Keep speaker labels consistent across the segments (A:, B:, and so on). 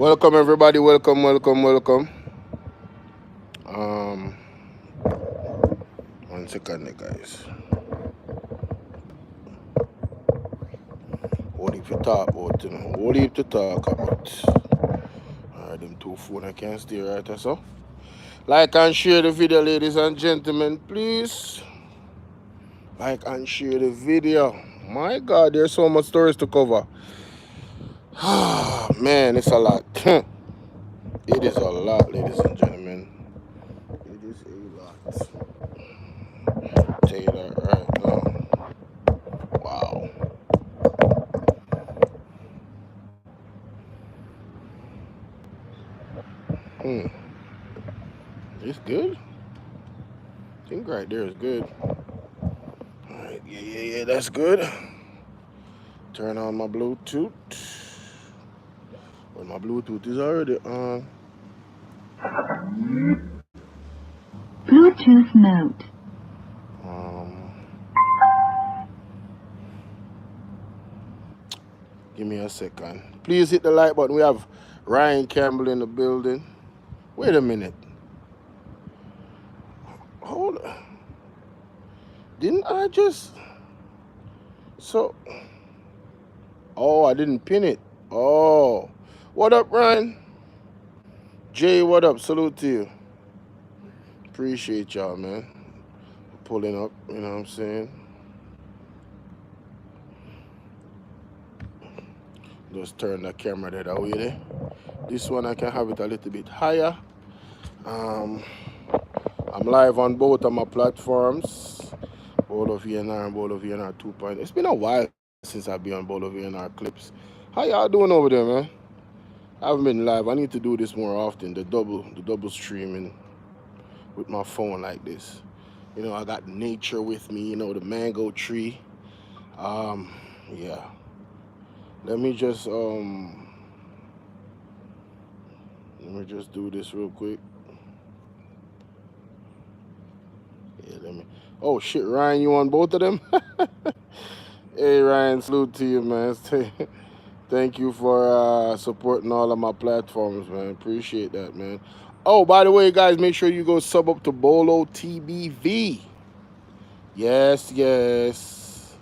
A: Welcome everybody, welcome. Um, 1 second, guys. What if you talk about, what if you talk about? Alright, them two phone I can't stay right so. Like and share the video, ladies and gentlemen, please. Like and share the video. My God, there's so much stories to cover. Man, it's a lot. It is a lot, ladies and gentlemen. It is a lot. I'll tell you that right now. Wow. Hmm. It's good. I think right there is good. Alright, yeah, that's good. Turn on my Bluetooth. Well, my Bluetooth is already on.
B: Bluetooth mode.
A: Give me a second. Please hit the like button. We have Ryan Campbell in the building. Wait a minute. Hold on. Didn't I just... So... Oh, I didn't pin it. Oh. What up, Ryan? Jay, what up? Salute to you. Appreciate y'all, man. Pulling up, you know what I'm saying? Just turn the camera that away there. This one I can have it a little bit higher. I'm live on both of my platforms. Bolo VNR and Bolo VNR 2.0. It's been a while since I've been on Bolo VNR clips. How y'all doing over there, man? I haven't been live. I need to do this more often. The double streaming with my phone like this. You know, I got nature with me. You know, the mango tree. Yeah. Let me just do this real quick. Yeah, let me. Oh shit, Ryan, you on both of them? Hey Ryan, salute to you, man. Thank you for supporting all of my platforms, man. Appreciate that, man. Oh, by the way, guys, make sure you go sub up to Bolo TBV. Yes.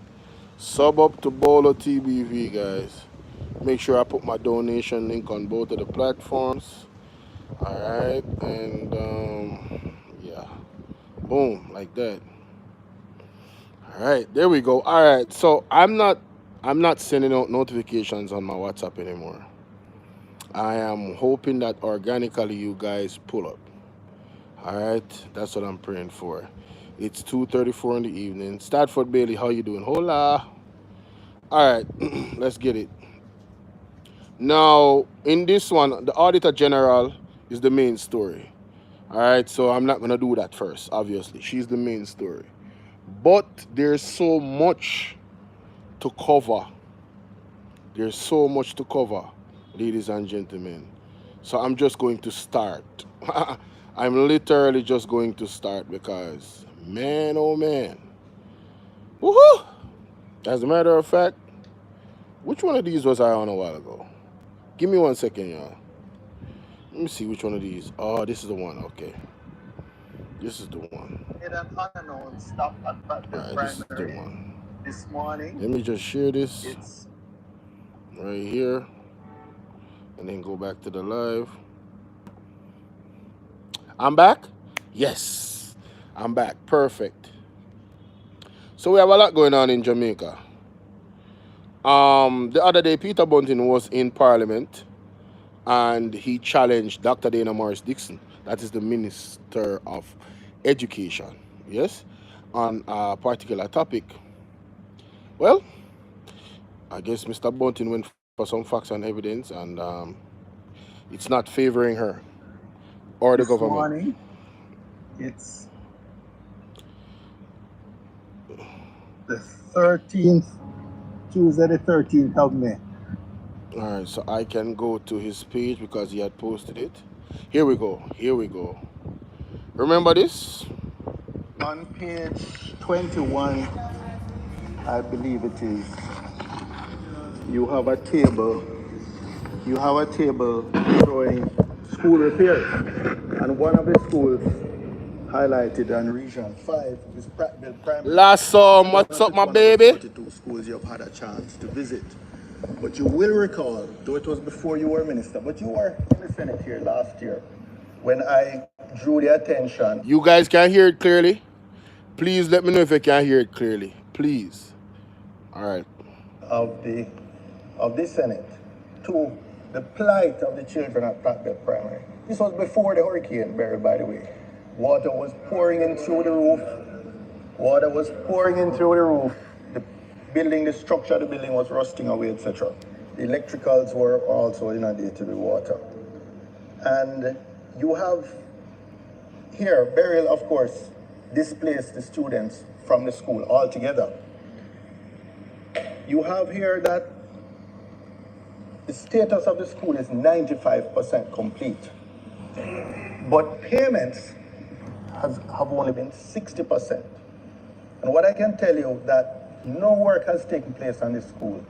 A: Sub up to Bolo TBV, guys. Make sure I put my donation link on both of the platforms. All right, and yeah, boom, like that. All right, there we go. All right, so I'm not sending out notifications on my WhatsApp anymore. I am hoping that organically you guys pull up. All right, that's what I'm praying for. It's 2:34 in the evening. Stratford Bailey, how you doing? Hola. All right, let's get it. Now, in this one, the Auditor General is the main story. All right, so I'm not gonna do that first. Obviously, she's the main story. But there's so much to cover. There's so much to cover, ladies and gentlemen. So I'm just going to start. I'm literally just going to start because, man, oh man. Woohoo! As a matter of fact, which one of these was I on a while ago? Give me 1 second, y'all. Let me see which one of these. Oh, this is the one. Okay. This is the one. Stop at the this is the one. This morning. Let me just share this right here. And then go back to the live. I'm back? Yes. I'm back. Perfect. So we have a lot going on in Jamaica. The other day, Peter Bunting was in Parliament and he challenged Dr. Dana Morris Dixon, that is the Minister of Education, yes, on a particular topic. Well, I guess Mr. Bunting went for some facts and evidence, and it's not favoring her or the government.
C: Morning, it's the 13th, Tuesday the 13th of May.
A: All right, so I can go to his page because he had posted it. Here we go. Remember this?
C: On page 21, I believe it is, you have a table you have a table showing school repairs. And one of the schools highlighted on Region 5 is Prattville Primary.
A: Last what's up, my
C: One of the
A: baby?
C: 42 schools you've had a chance to visit. But you will recall, though it was before you were minister, but you were in the Senate here last year when I drew the attention.
A: You guys can hear it clearly? Please let me know if you can hear it clearly. Please. All right.
C: Of the Senate to the plight of the children at Prattville Primary. This was before the hurricane, Barry, by the way. Water was pouring in through the roof. Water was pouring in through the roof. The structure of the building was rusting away, etc. The electricals were also inundated with water. And you have here, Burial, of course, displaced the students from the school altogether. You have here that the status of the school is 95% complete. But payments have only been 60%. And what I can tell you that no work has taken place on this school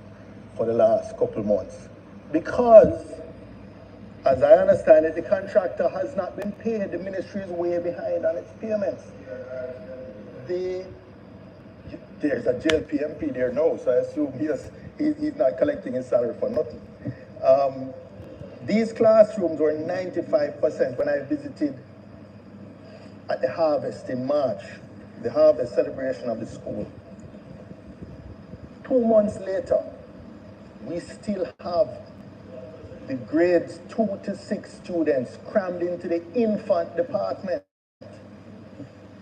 C: for the last couple months. Because, as I understand it, the contractor has not been paid. The ministry is way behind on its payments. There's a jail PMP there now, so I assume he's not collecting his salary for nothing. These classrooms were 95% when I visited at the harvest in March, the harvest celebration of the school. 2 months later, we still have the grades 2 to 6 students crammed into the infant department.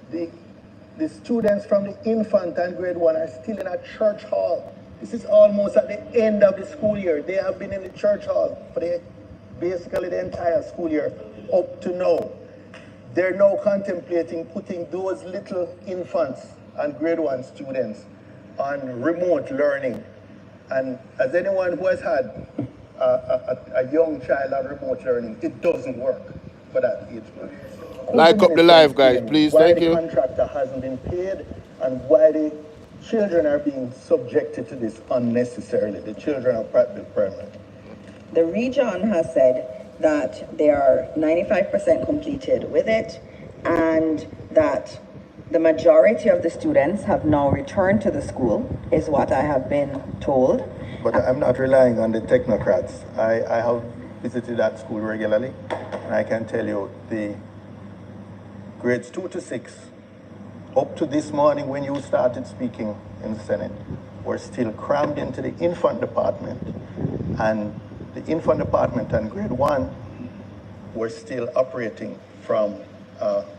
C: The students from the infant and grade 1 are still in a church hall. This is almost at the end of the school year. They have been in the church hall for basically the entire school year up to now. They're now contemplating putting those little infants and grade 1 students on remote learning. And as anyone who has had a young child on remote learning, it doesn't work for that age group.
A: Like up the live, guys, please. Thank you.
C: Why the contractor hasn't been paid and why the children are being subjected to this unnecessarily, the children of Prattville Primary.
B: The region has said that they are 95% completed with it and that the majority of the students have now returned to the school, is what I have been told.
C: But I'm not relying on the technocrats. I have visited that school regularly, and I can tell you the grades 2 to 6, up to this morning when you started speaking in the Senate, were still crammed into the infant department. And the infant department and grade 1 were still operating from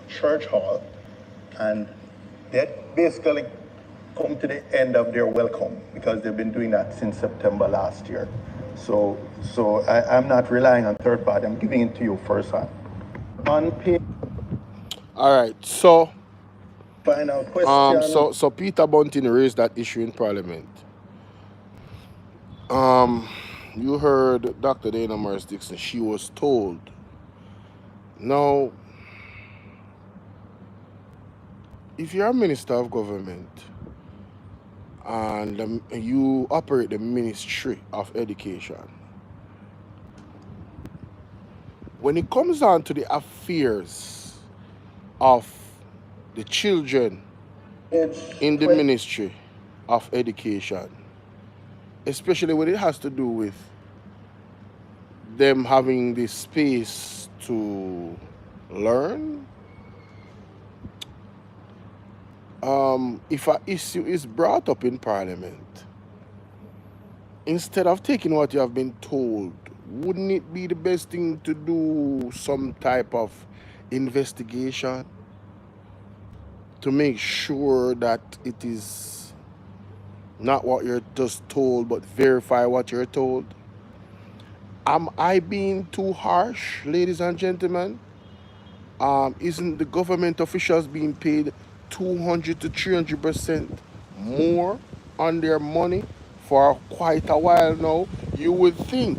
C: church hall, and they basically come to the end of their welcome because they've been doing that since September last year. So I'm not relying on third party. I'm giving it to you firsthand. Unpaid.
A: All right. So
C: Final question.
A: so Peter Bunting raised that issue in Parliament. You heard Dr. Dana Morris Dixon. She was told. Now, if you're a minister of government and you operate the Ministry of Education, when it comes down to the affairs of the children in the Ministry of Education, especially when it has to do with them having the space to learn, if an issue is brought up in Parliament, instead of taking what you have been told, wouldn't it be the best thing to do some type of investigation to make sure that it is not what you're just told, but verify what you're told? Am I being too harsh, ladies and gentlemen? Isn't the government officials being paid 200 to 300% more on their money for quite a while now? You would think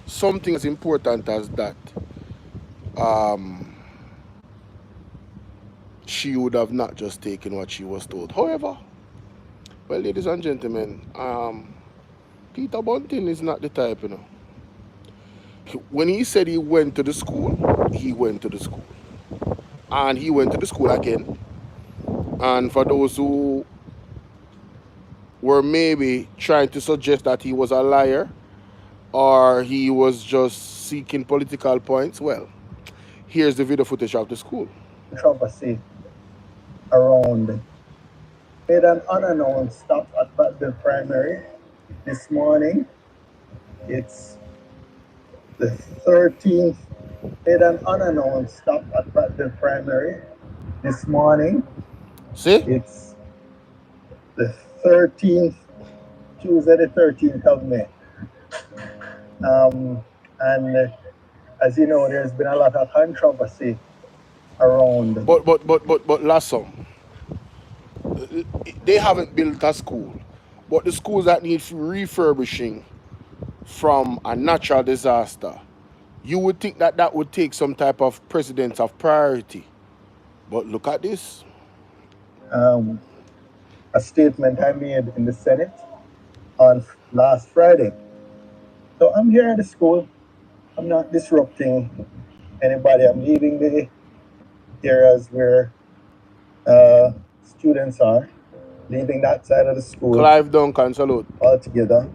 A: something as important as that, she would have not just taken what she was told. However, well, ladies and gentlemen, Peter Bunting is not the type, When he said he went to the school, he went to the school. And he went to the school again. And for those who were maybe trying to suggest that he was a liar or he was just seeking political points, well, here's the video footage of the school.
C: Controversy around made an unannounced stop at the primary this morning. It's the 13th. Made an unannounced stop at the primary this morning.
A: See?
C: It's the 13th, Tuesday the 13th of May. And as you know, there's been a lot of controversy around.
A: But Lasso, they haven't built a school. But the schools that need refurbishing from a natural disaster, you would think that that would take some type of precedence of priority. But look at this.
C: A statement I made in the Senate on last Friday. So I'm here at the school. I'm not disrupting anybody. I'm leaving the areas where students are, leaving that side of the school
A: Clive Duncan, salute.
C: altogether.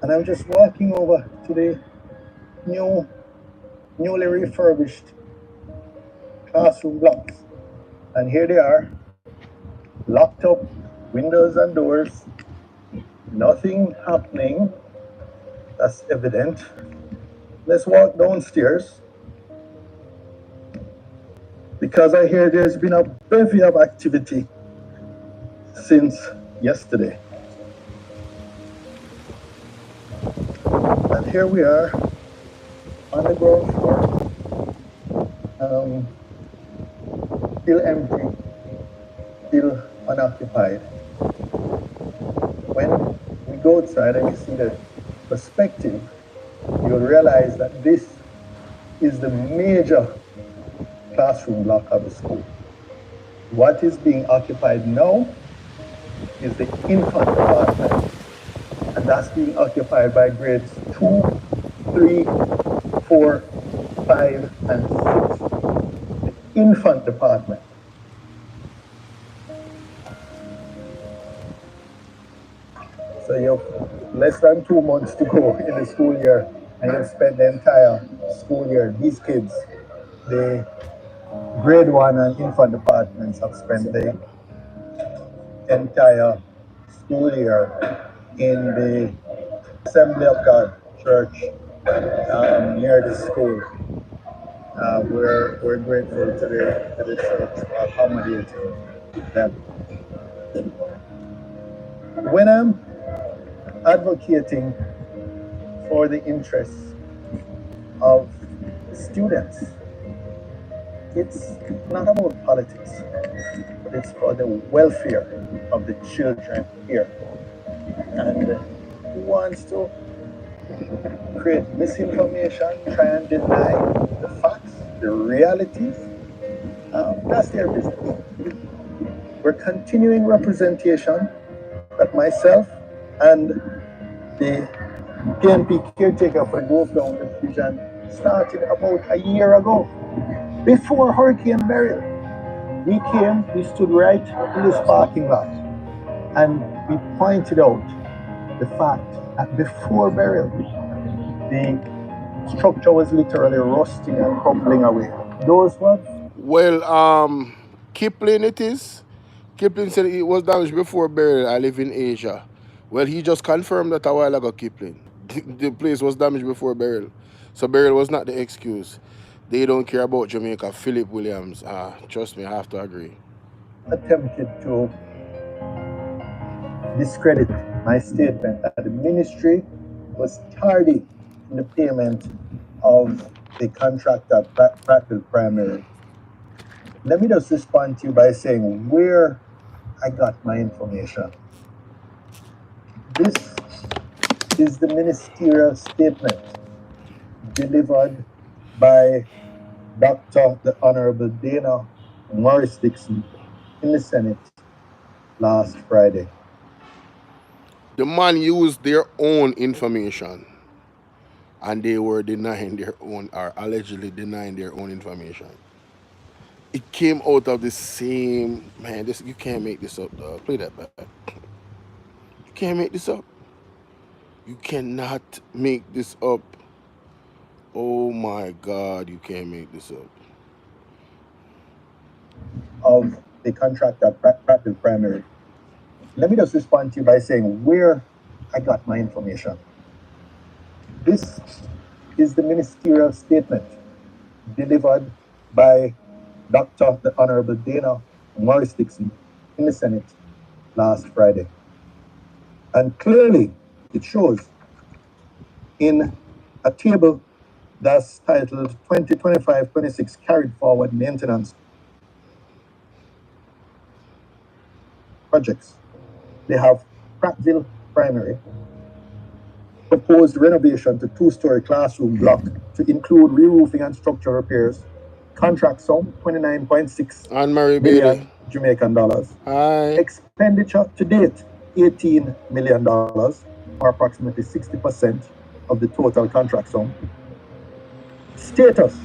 C: And I'm just walking over to the newly refurbished classroom blocks. And here they are, locked up, windows and doors, nothing happening. That's evident. Let's walk downstairs, because I hear there's been a bevy of activity since yesterday. And here we are on the ground floor, still empty, still unoccupied. When we go outside and you see the perspective, you'll realize that this is the major classroom block of the school. What is being occupied now is the infant department, and that's being occupied by grades 2, 3, 4, 5, and 6. The infant department. So you have less than 2 months to go in the school year, and you've spent the entire school year. These kids, the grade 1 and infant departments have spent the entire school year in the Assembly of God Church near the school. We're grateful to the church for accommodating them. When I'm advocating for the interests of students, it's not about politics, but it's for the welfare of the children here. And who wants to create misinformation, try and deny the facts, the realities, that's their business. We're continuing representation that myself and the PNP caretaker for Grove Down Division started about a year ago. Before Hurricane Beryl, we stood right in this parking lot and we pointed out the fact that before Beryl, the structure was literally rusting and crumbling away. Those were...
A: Well, Kipling it is. Kipling said it was damaged before burial. I live in Asia. Well, he just confirmed that a while ago, Kipling. The place was damaged before burial. So burial was not the excuse. They don't care about Jamaica. Philip Williams. Trust me, I have to agree.
C: Attempted to discredit my statement that the ministry was tardy in the payment of the contract at Prattville Primary. Let me just respond to you by saying where I got my information. This is the ministerial statement delivered by Dr. the Honorable Dana Morris Dixon in the Senate last Friday.
A: The man used their own information and they were denying their own, or allegedly denying their own information. It came out of the same man. This you can't make this up, dog. Play that back. You can't make this up. You cannot make this up. Oh my God, you can't make this up.
C: Of the contract at Prattville Primary. Let me just respond to you by saying where I got my information. This is the ministerial statement delivered by Dr. the Honorable Dana Morris Dixon in the Senate last Friday. And clearly it shows in a table that's titled 2025-26 Carried Forward Maintenance Projects. They have Prattville Primary, proposed renovation to two-story classroom block to include re-roofing and structural repairs. Contract sum $29.6 million Jamaican dollars.
A: Hi.
C: Expenditure to date $18 million, or approximately 60% of the total contract sum. Status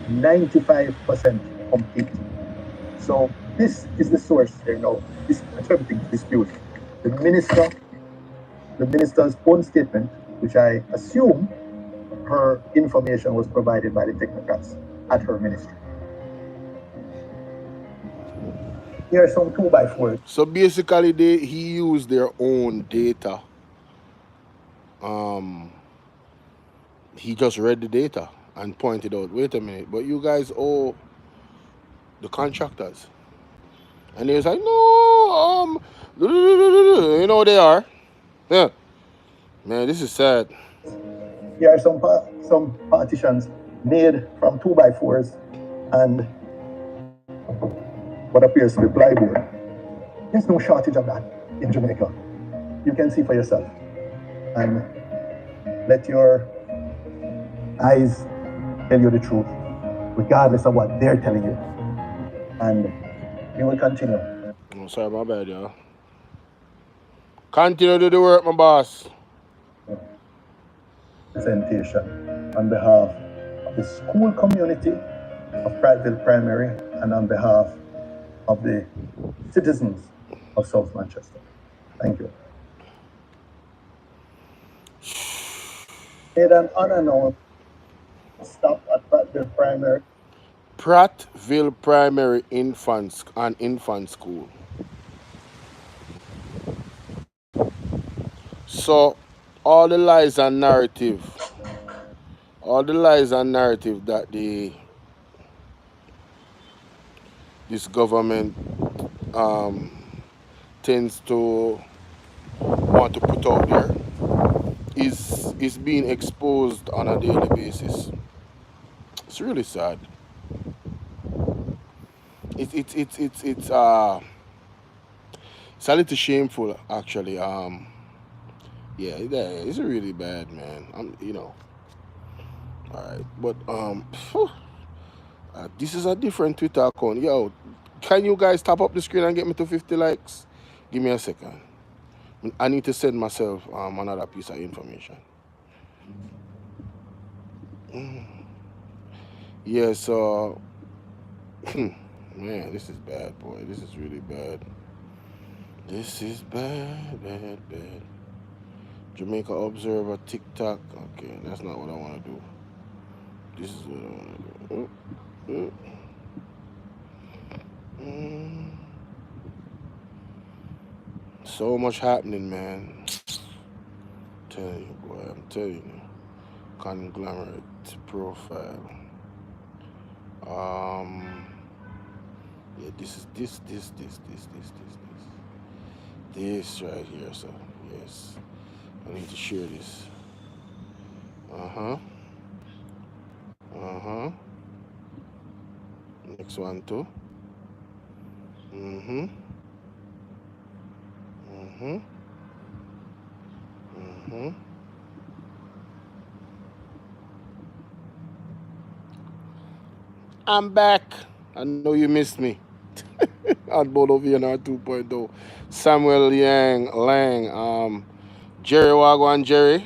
C: 95% complete. So this is the source there now. This is everything to dispute. The minister's own statement, which I assume her information was provided by the technocrats at her ministry. Here are some 2x4s.
A: So basically, he used their own data. He just read the data and pointed out, wait a minute, but you guys owe the contractors. And he was like, no, you know they are. Yeah. Man, this is sad.
C: Here are some partitions made from 2x4s and what appears to be plywood. There's no shortage of that in Jamaica. You can see for yourself. And let your eyes tell you the truth, regardless of what they're telling you. And we will continue.
A: Oh, sorry, my bad, y'all. Continue to do the work, my boss.
C: Presentation on behalf of the school community of Prattville Primary and on behalf of the citizens of South Manchester. Thank you. Made an unannounced stop at Prattville Primary.
A: Prattville Primary Infant School. So all the lies and narrative that this government tends to want to put out there is being exposed on a daily basis. It's really sad. It's a little shameful actually. Yeah, it's really bad, man. All right, but this is a different Twitter account. Yo, can you guys tap up the screen and get me to 50 likes? Give me a second. I need to send myself another piece of information. Yeah, so man, this is bad, boy. This is really bad. This is bad. Jamaica Observer, TikTok. Okay, that's not what I want to do. This is what I want to do. So much happening, man. I'm telling you. Conglomerate profile. Yeah, this right here. So yes, I need to share this. Next one too. I'm back. I know you missed me. At Bolo VNR 2.0. Samuel Yang Lang. Jerry Wagwan Jerry.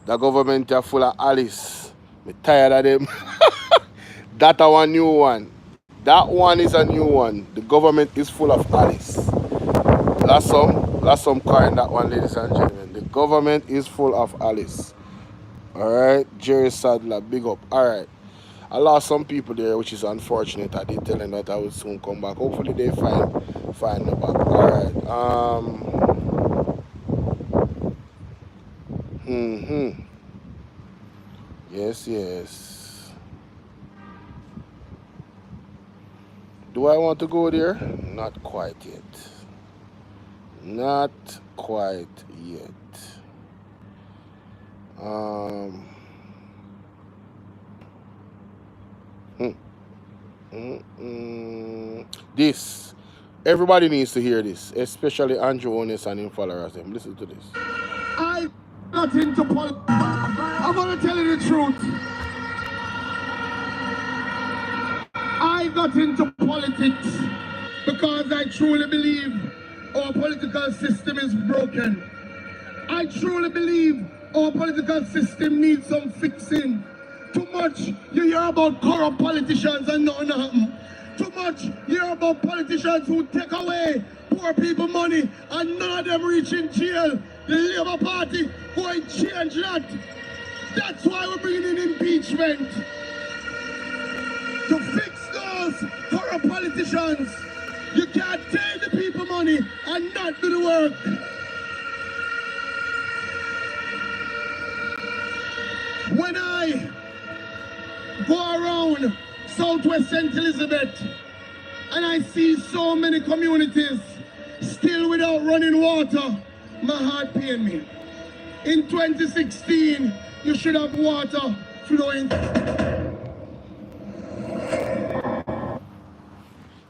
A: The government are full of Alice. Me tired of them. That a one new one. That one is a new one. The government is full of Alice. That's some kind that one, ladies and gentlemen. The government is full of Alice. Alright, Jerry Sadler, big up. Alright. I lost some people there, which is unfortunate. I did tell them that I would soon come back. Hopefully they find me back. Alright. Yes, yes. Do I want to go there? Not quite yet. Not quite yet. This. Everybody needs to hear this, especially Andrew Holness and him followers. Listen to this.
D: I got into politics. I'm going to tell you the truth. I got into politics because I truly believe our political system is broken. I truly believe our political system needs some fixing. Too much you hear about corrupt politicians and nothing happen. Too much you hear about politicians who take away poor people money and none of them reach in jail. The Labour Party going to change that. That's why we're bringing in impeachment. To fix those corrupt politicians. You can't take the people money and not do the work. When I go around Southwest St. Elizabeth and I see so many communities still without running water, my heart pains me. In 2016, you should have water flowing.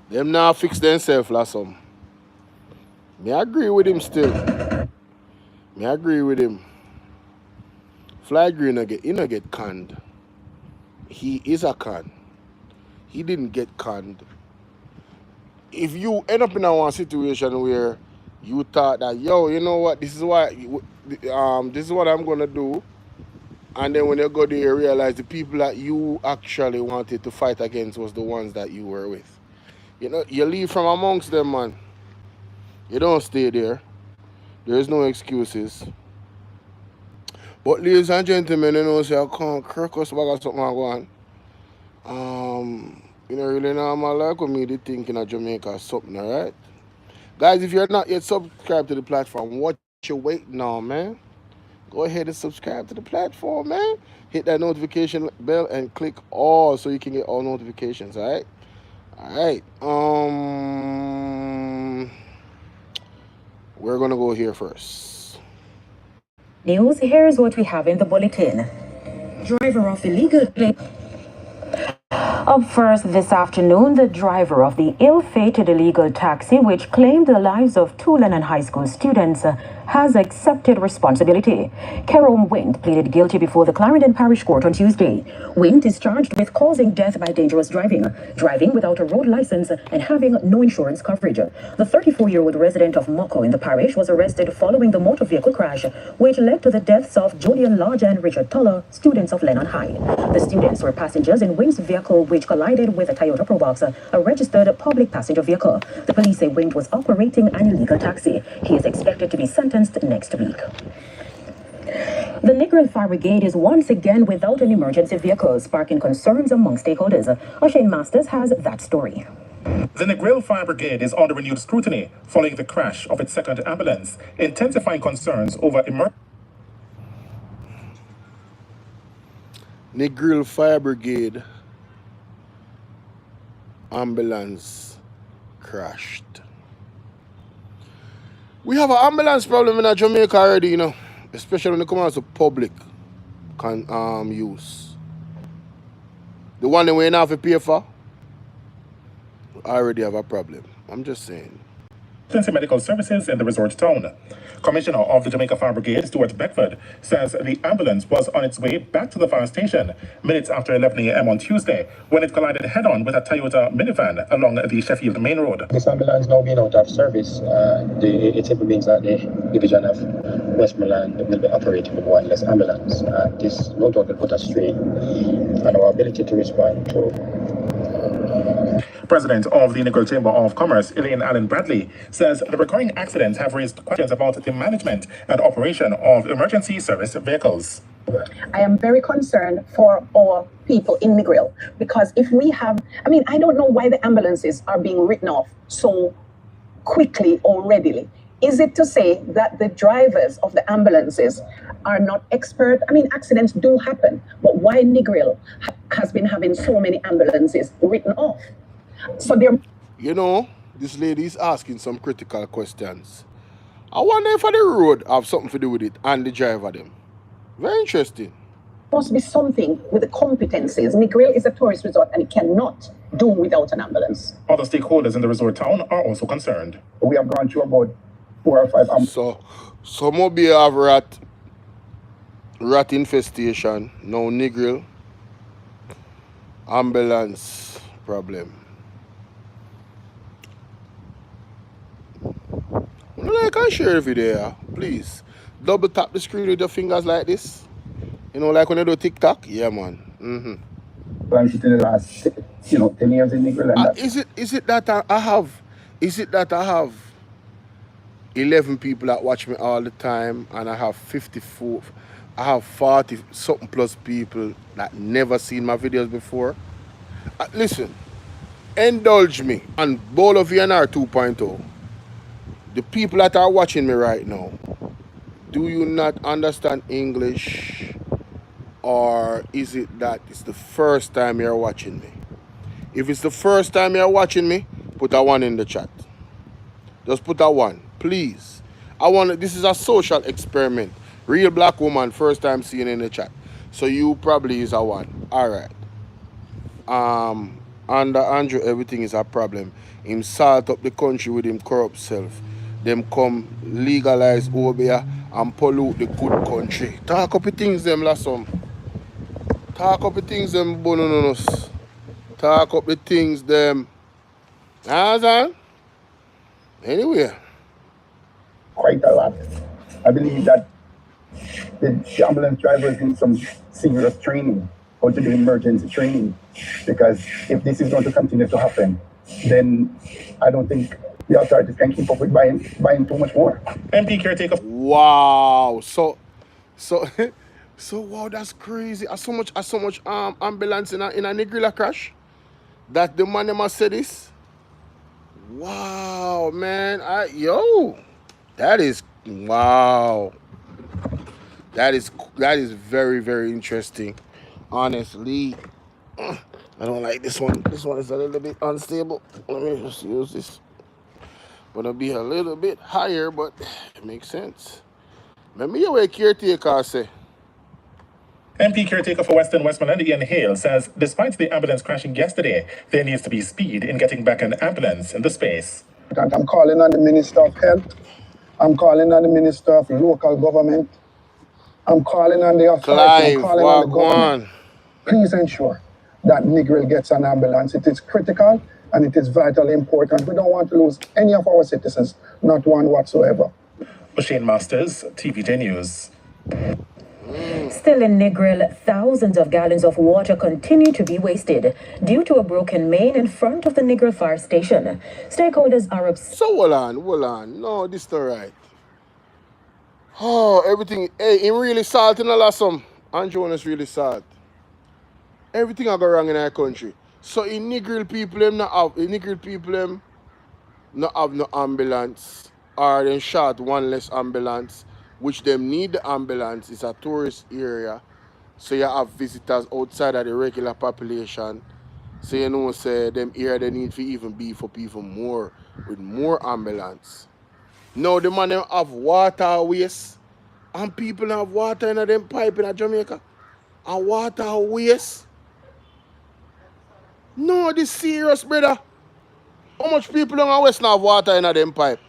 A: Them now fix themselves, last some. Me agree with him still. Me agree with him. Fly Green he not get canned. He is a con. He didn't get canned. If you end up in a one situation where you thought that, yo, you know what, this is what I'm gonna do, and then when you go there, you realize the people that you actually wanted to fight against was the ones that you were with. You know, you leave from amongst them, man. You don't stay there. There is no excuses. But ladies and gentlemen, you know, say I can't crack us back or something like that. You know, really normal like with me the thinking of Jamaica or something, alright? Guys, if you're not yet subscribed to the platform, what you waiting on, man? Go ahead and subscribe to the platform, man. Hit that notification bell and click all so you can get all notifications, alright? Alright. We're gonna go here first.
B: News, here's what we have in the bulletin. Driver of illegal plane. Up first this afternoon, the driver of the ill-fated illegal taxi, which claimed the lives of two Lennon High School students, has accepted responsibility. Kerome Wint pleaded guilty before the Clarendon Parish Court on Tuesday. Wint is charged with causing death by dangerous driving, driving without a road license, and having no insurance coverage. The 34-year-old resident of Moko in the parish was arrested following the motor vehicle crash, which led to the deaths of Julian Lodge and Richard Toller, students of Lennon High. The students were passengers in Wint's vehicle, which collided with a Toyota Probox, a registered public passenger vehicle. The police say Wint was operating an illegal taxi. He is expected to be sentenced next week. The Negril Fire Brigade is once again without an emergency vehicle, sparking concerns among stakeholders. O'Shane Masters has that story.
E: The Negril Fire Brigade is under renewed scrutiny following the crash of its second ambulance, intensifying concerns over
A: Negril Fire Brigade ambulance crashed. We have an ambulance problem in Jamaica already, you know, especially when it comes to public use. The one that we have to pay for, I already have a problem. I'm just saying.
E: medical services in the resort town. Commissioner of the Jamaica Fire Brigade, Stuart Beckford, says the ambulance was on its way back to the fire station minutes after 11 a.m. on Tuesday when it collided head-on with a Toyota minivan along the Sheffield Main Road.
F: This ambulance now being out of service, it simply means that the division of Westmoreland will be operating with one less ambulance. This no doubt will put a strain on our ability to respond to.
E: President of the Negral Chamber of Commerce, Elaine Allen Bradley, says the recurring accidents have raised questions about the management and operation of emergency service vehicles.
G: I am very concerned for our people in Negril because if we have, I don't know why the ambulances are being written off so quickly or readily. Is it to say that the drivers of the ambulances are not expert? Accidents do happen, but why Negril has been having so many ambulances written off? So they're...
A: You know, this lady is asking some critical questions. I wonder if the road have something to do with it and the driver them. Very interesting.
G: Must be something with the competencies. Negril is a tourist resort and it cannot do without an ambulance.
E: Other stakeholders in the resort town are also concerned.
F: We have gone through about 4 or 5 ambulances.
A: So some will be have rat infestation. No Negril ambulance problem. I can share a video, please. Double tap the screen with your fingers like this. You know, like when you do TikTok? Yeah, man.
F: I'm sitting in the last 10 years in Negril.
A: Is it that I have 11 people that watch me all the time and I have 40 something plus people that never seen my videos before? Listen, indulge me on Bolo VNR 2.0. The people that are watching me right now, do you not understand English? Or is it that it's the first time you're watching me? If it's the first time you're watching me, put a 1 in the chat. Just put a 1, please. This is a social experiment. Real black woman, first time seeing in the chat. So you probably is a 1. Alright. Under Andrew, everything is a problem. Him salt up the country with him corrupt self. Them come legalize Obia and pollute the good country. Talk up the things them last some. Talk up the things them bononos. Talk up the things them. Anyway.
F: Quite a lot. I believe that the ambulance drivers need some serious training, how to do emergency training. Because if this is going to continue to happen, then I don't think the authorities can keep up with buying too much more.
E: MP caretaker.
A: Wow. So wow, that's crazy. So much ambulance in a Negril crash. That the man must say this. Wow, man. That is wow. That is very, very interesting. Honestly. I don't like this one. This one is a little bit unstable. Let me just use this. Gonna be a little bit higher, but it makes sense. Let me hear what caretaker say.
E: MP caretaker for Western Westmoreland, Ian Hale, says despite the ambulance crashing yesterday, there needs to be speed in getting back an ambulance in the space.
F: I'm calling on the Minister of Health. I'm calling on the Minister of Local Government. I'm calling on the authorities. I'm calling on the government. Please ensure that Negril gets an ambulance. It is critical and it is vitally important. We don't want to lose any of our citizens, not one whatsoever.
E: Machine Masters, TVJ News.
H: Still in Negril, thousands of gallons of water continue to be wasted due to a broken main in front of the Negril fire station. Stakeholders are upset.
A: So hold on. No, this is not right. Oh, everything. Hey, him really salt in a lot some. And Jonas really salt. Everything I go wrong in our country. So in Negril people them not have no ambulance. Or then shot one less ambulance. Which them need the ambulance. It's a tourist area. So you have visitors outside of the regular population. So you know say them here they need to even beef up even more with more ambulance. Now the man them have water waste. And people have water in them pipe in Jamaica. And water waste. No, this serious, brother. How much people in the West have water in them pipe?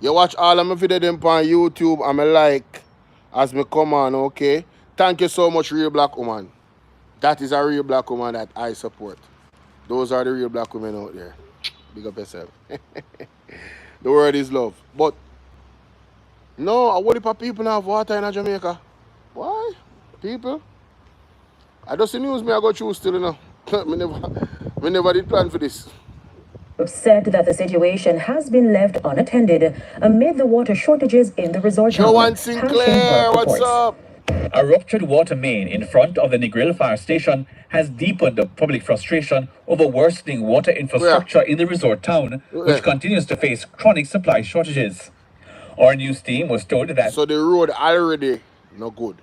A: You watch all of my videos them on YouTube and I like as me come on, okay? Thank you so much, real black woman. That is a real black woman that I support. Those are the real black women out there. Big up yourself. The word is love. But no, a whole heap of people have water in Jamaica. Why? People? I just the news me I go through still, you know. me never did plan for this.
H: Said that the situation has been left unattended amid the water shortages in the resort town.
A: Joanne Sinclair, what's up?
I: A ruptured water main in front of the Negril fire station has deepened the public frustration over worsening water infrastructure in the resort town, which continues to face chronic supply shortages. Our news team was told that...
A: So the road already not good.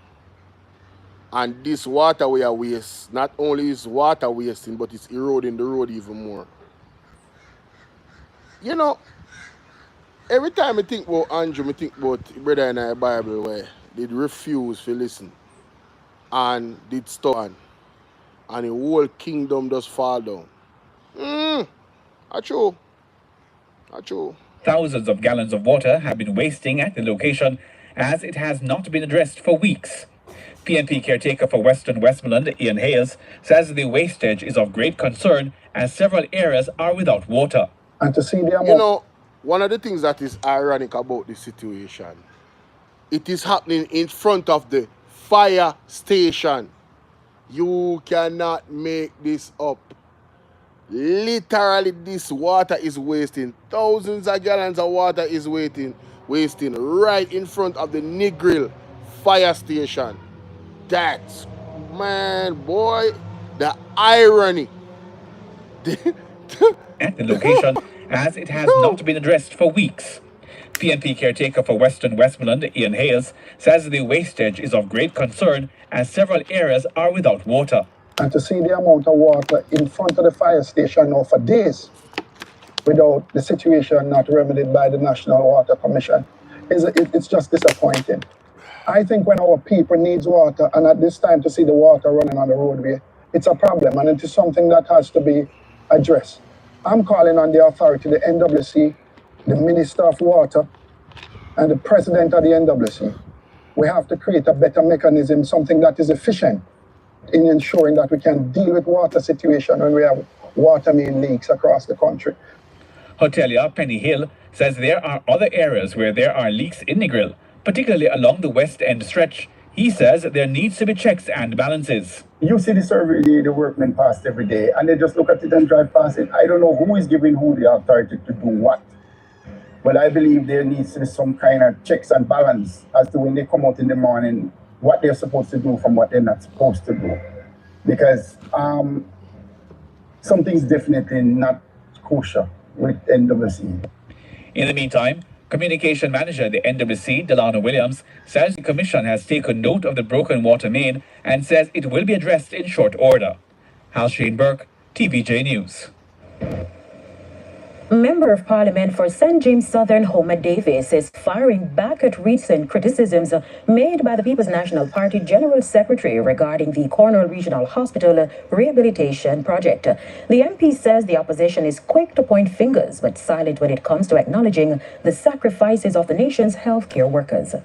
A: And this water we are waste, not only is water wasting, but it's eroding the road even more. You know, every time I think about Andrew, I think about brother in the Bible where they refuse to listen and did stop and the whole kingdom just fall down. That's true. That's true.
I: Thousands of gallons of water have been wasting at the location as it has not been addressed for weeks. PNP caretaker for Western Westmoreland, Ian Hales, says the wastage is of great concern as several areas are without water.
F: And to see the amount...
A: You know, one of the things that is ironic about this situation, it is happening in front of the fire station. You cannot make this up. Literally, this water is wasting. Thousands of gallons of water is wasting right in front of the Negril fire station. That's, man, boy, the irony.
I: At the location, as it has not been addressed for weeks. PNP caretaker for Western Westmoreland, Ian Hales, says the wastage is of great concern as several areas are without water.
F: And to see the amount of water in front of the fire station now for days without the situation not remedied by the National Water Commission, it's just disappointing. I think when our people needs water, and at this time to see the water running on the roadway, it's a problem, and it is something that has to be addressed. I'm calling on the authority, the NWC, the Minister of Water, and the President of the NWC. We have to create a better mechanism, something that is efficient in ensuring that we can deal with water situation when we have water main leaks across the country.
I: Hotelier Penny Hill says there are other areas where there are leaks in Negril, particularly along the West End stretch. He says there needs to be checks and balances.
J: You see the survey, the workmen pass every day, and they just look at it and drive past it. I don't know who is giving who the authority to do what. But I believe there needs to be some kind of checks and balance as to when they come out in the morning, what they're supposed to do from what they're not supposed to do. Because something's definitely not kosher with NWC.
I: In the meantime, Communication Manager at the NWC, Delano Williams, says the Commission has taken note of the broken water main and says it will be addressed in short order. Hal Shane Burke, TVJ News.
H: Member of Parliament for St. James Southern Homer Davis is firing back at recent criticisms made by the People's National Party General Secretary regarding the Cornwall Regional Hospital Rehabilitation Project. The MP says the opposition is quick to point fingers but silent when it comes to acknowledging the sacrifices of the nation's healthcare workers.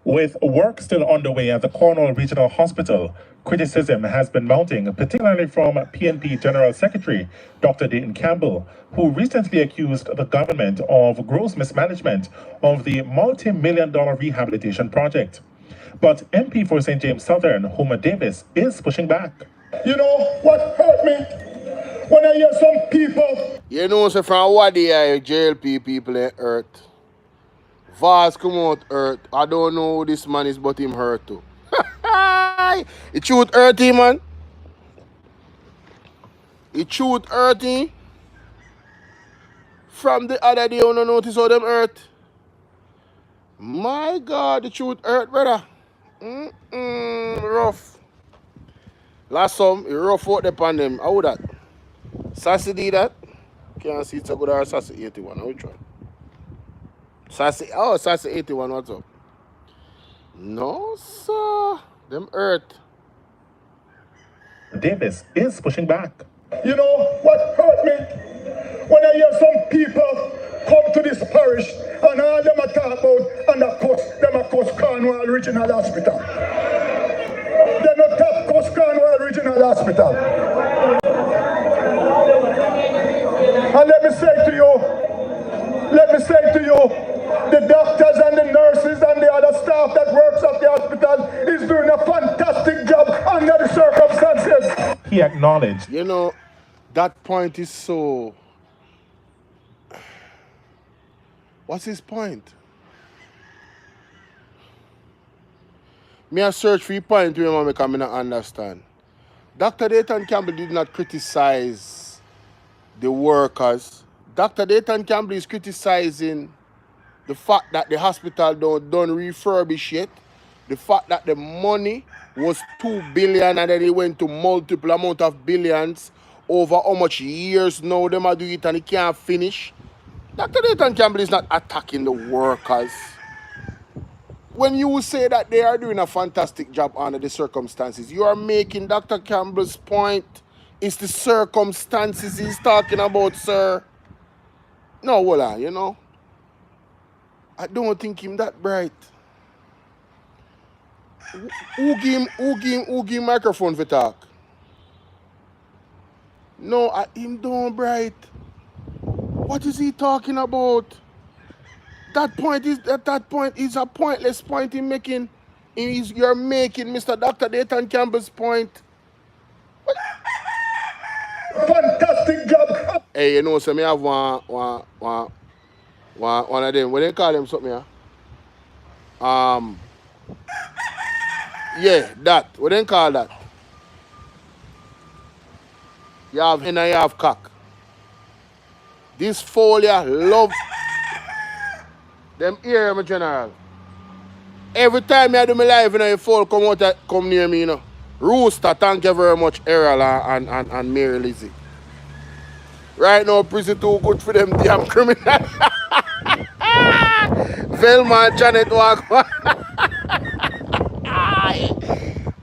E: With work still underway at the Cornwall Regional Hospital, criticism has been mounting, particularly from PNP General Secretary Dr. Dayton Campbell, who recently accused the government of gross mismanagement of the multi-million-dollar rehabilitation project. But MP for St. James Southern, Homer Davis, is pushing back.
D: You know what hurt me? When I hear some people...
A: You know, so from what the JLP people in Earth. Vaz come out Earth. I don't know who this man is, but him hurt too. It shoot earthy, man. It shoot earthy. From the other day, you don't notice how them hurt. My God, it shoot hurt, brother. Rough. Last time, it rough out upon them. How would that? Sassy did that? Can't see it's a good or Sassy 81. How you try? Sassy 81, what's up? No, sir. Them hurt.
E: Davis is pushing back.
D: You know what hurt me? When I hear some people
J: come to this parish and all them a talk about and a cuss, them a cuss Cornwall Regional Hospital. They not top cuss Cornwall Regional Hospital. And let me say to you, the doctors and the nurses and the other staff that works at the hospital is doing a fantastic job under the circumstances.
E: He acknowledged.
A: You know, that point is so... What's his point? Me a search for your point because I don't understand. Dr. Dayton Campbell did not criticize the workers. Dr. Dayton Campbell is criticizing the fact that the hospital don't refurbish yet. The fact that the money was 2 billion and then it went to multiple amount of billions over how much years now them are doing it and it can't finish. Dr. Dayton Campbell is not attacking the workers. When you say that they are doing a fantastic job under the circumstances, you are making Dr. Campbell's point. It's the circumstances he's talking about, sir. No, hold on, you know. I don't think him that bright. Who give microphone for talk? No, him don't bright. What is he talking about? That point is a pointless point in making. You're making Mr. Dr. Dayton Campbell's point.
J: Fantastic job.
A: Hey, you know, so me have one of them. What they call them something here? Yeah, that. What they call that? You have hen and you have cock. This folia love them ear, my general. Every time I do my live, you know, you fall come near me, you know. Rooster, thank you very much, Errol and Mary Lizzie. Right now, prison too good for them damn criminals. Velma and Janet walk.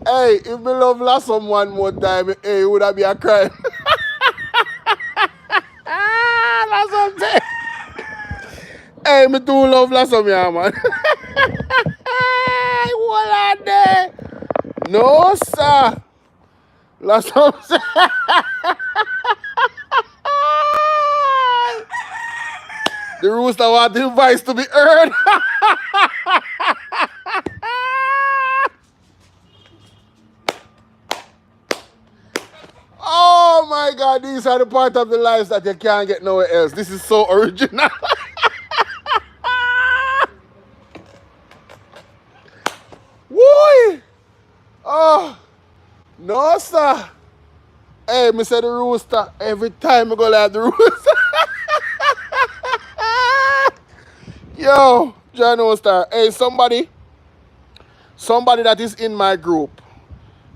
A: Hey, if me love lost someone more time, hey, it would have been a crime. That's what I'm saying. Hey, me too love lost some yeah, man. What are they? No, sir. Last time. The rooster want his voice to be heard. Oh my God, these are the part of the lives that you can't get nowhere else. This is so original. Woo! Oh, no, sir. Hey, me say the rooster. Every time I go like the rooster. Yo, John Oster. Hey, somebody that is in my group,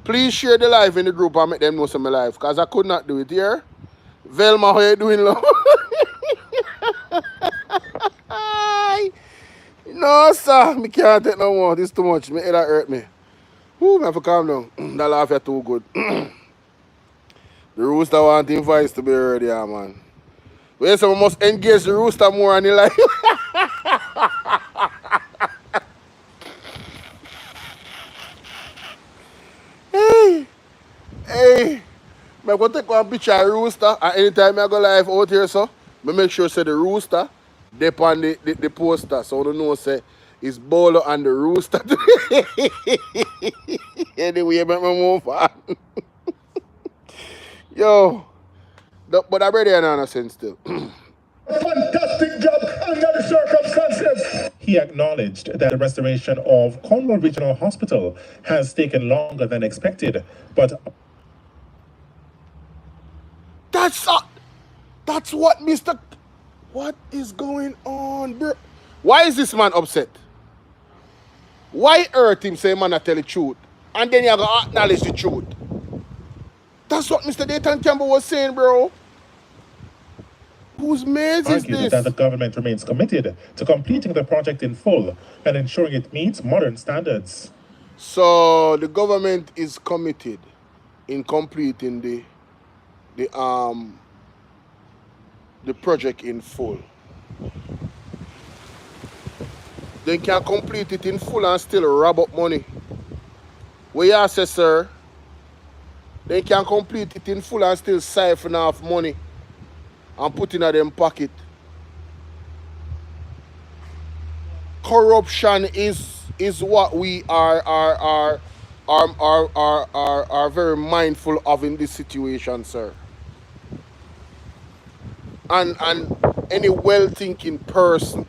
A: please share the live in the group and make them know some live, because I could not do it here. Velma, how you doing, love? No, sir. Me can't take no more. This is too much. Me head that hurt me. Ooh, me have to calm down. That laugh is too good. The rooster want his voice to be heard, yeah, man. Well, so we must engage the rooster more in the life. Hey, I'm going to take one picture of the rooster, and anytime I go live out here, so I make sure say the rooster dip on the poster, so I don't know say it's Bolo and the rooster. Anyway, make me move on. Yo, but I'm ready in sense still.
J: Fantastic job under the circumstances.
E: He acknowledged that the restoration of Cornwall Regional Hospital has taken longer than expected, but
A: That's what Mr. What is going on, bro? Why is this man upset? Why hurt him say man I tell the truth? And then you have to acknowledge the truth. That's what Mr. Dayton Campbell was saying, bro. Whose maze is
E: argued
A: this?
E: that the government remains committed to completing the project in full and ensuring it meets modern standards.
A: So the government is committed in completing the project in full. They can complete it in full and still rob up money. What you say, sir? They can complete it in full and still siphon off money and put in them pocket. Corruption is what we are very mindful of in this situation, sir. And any well-thinking person,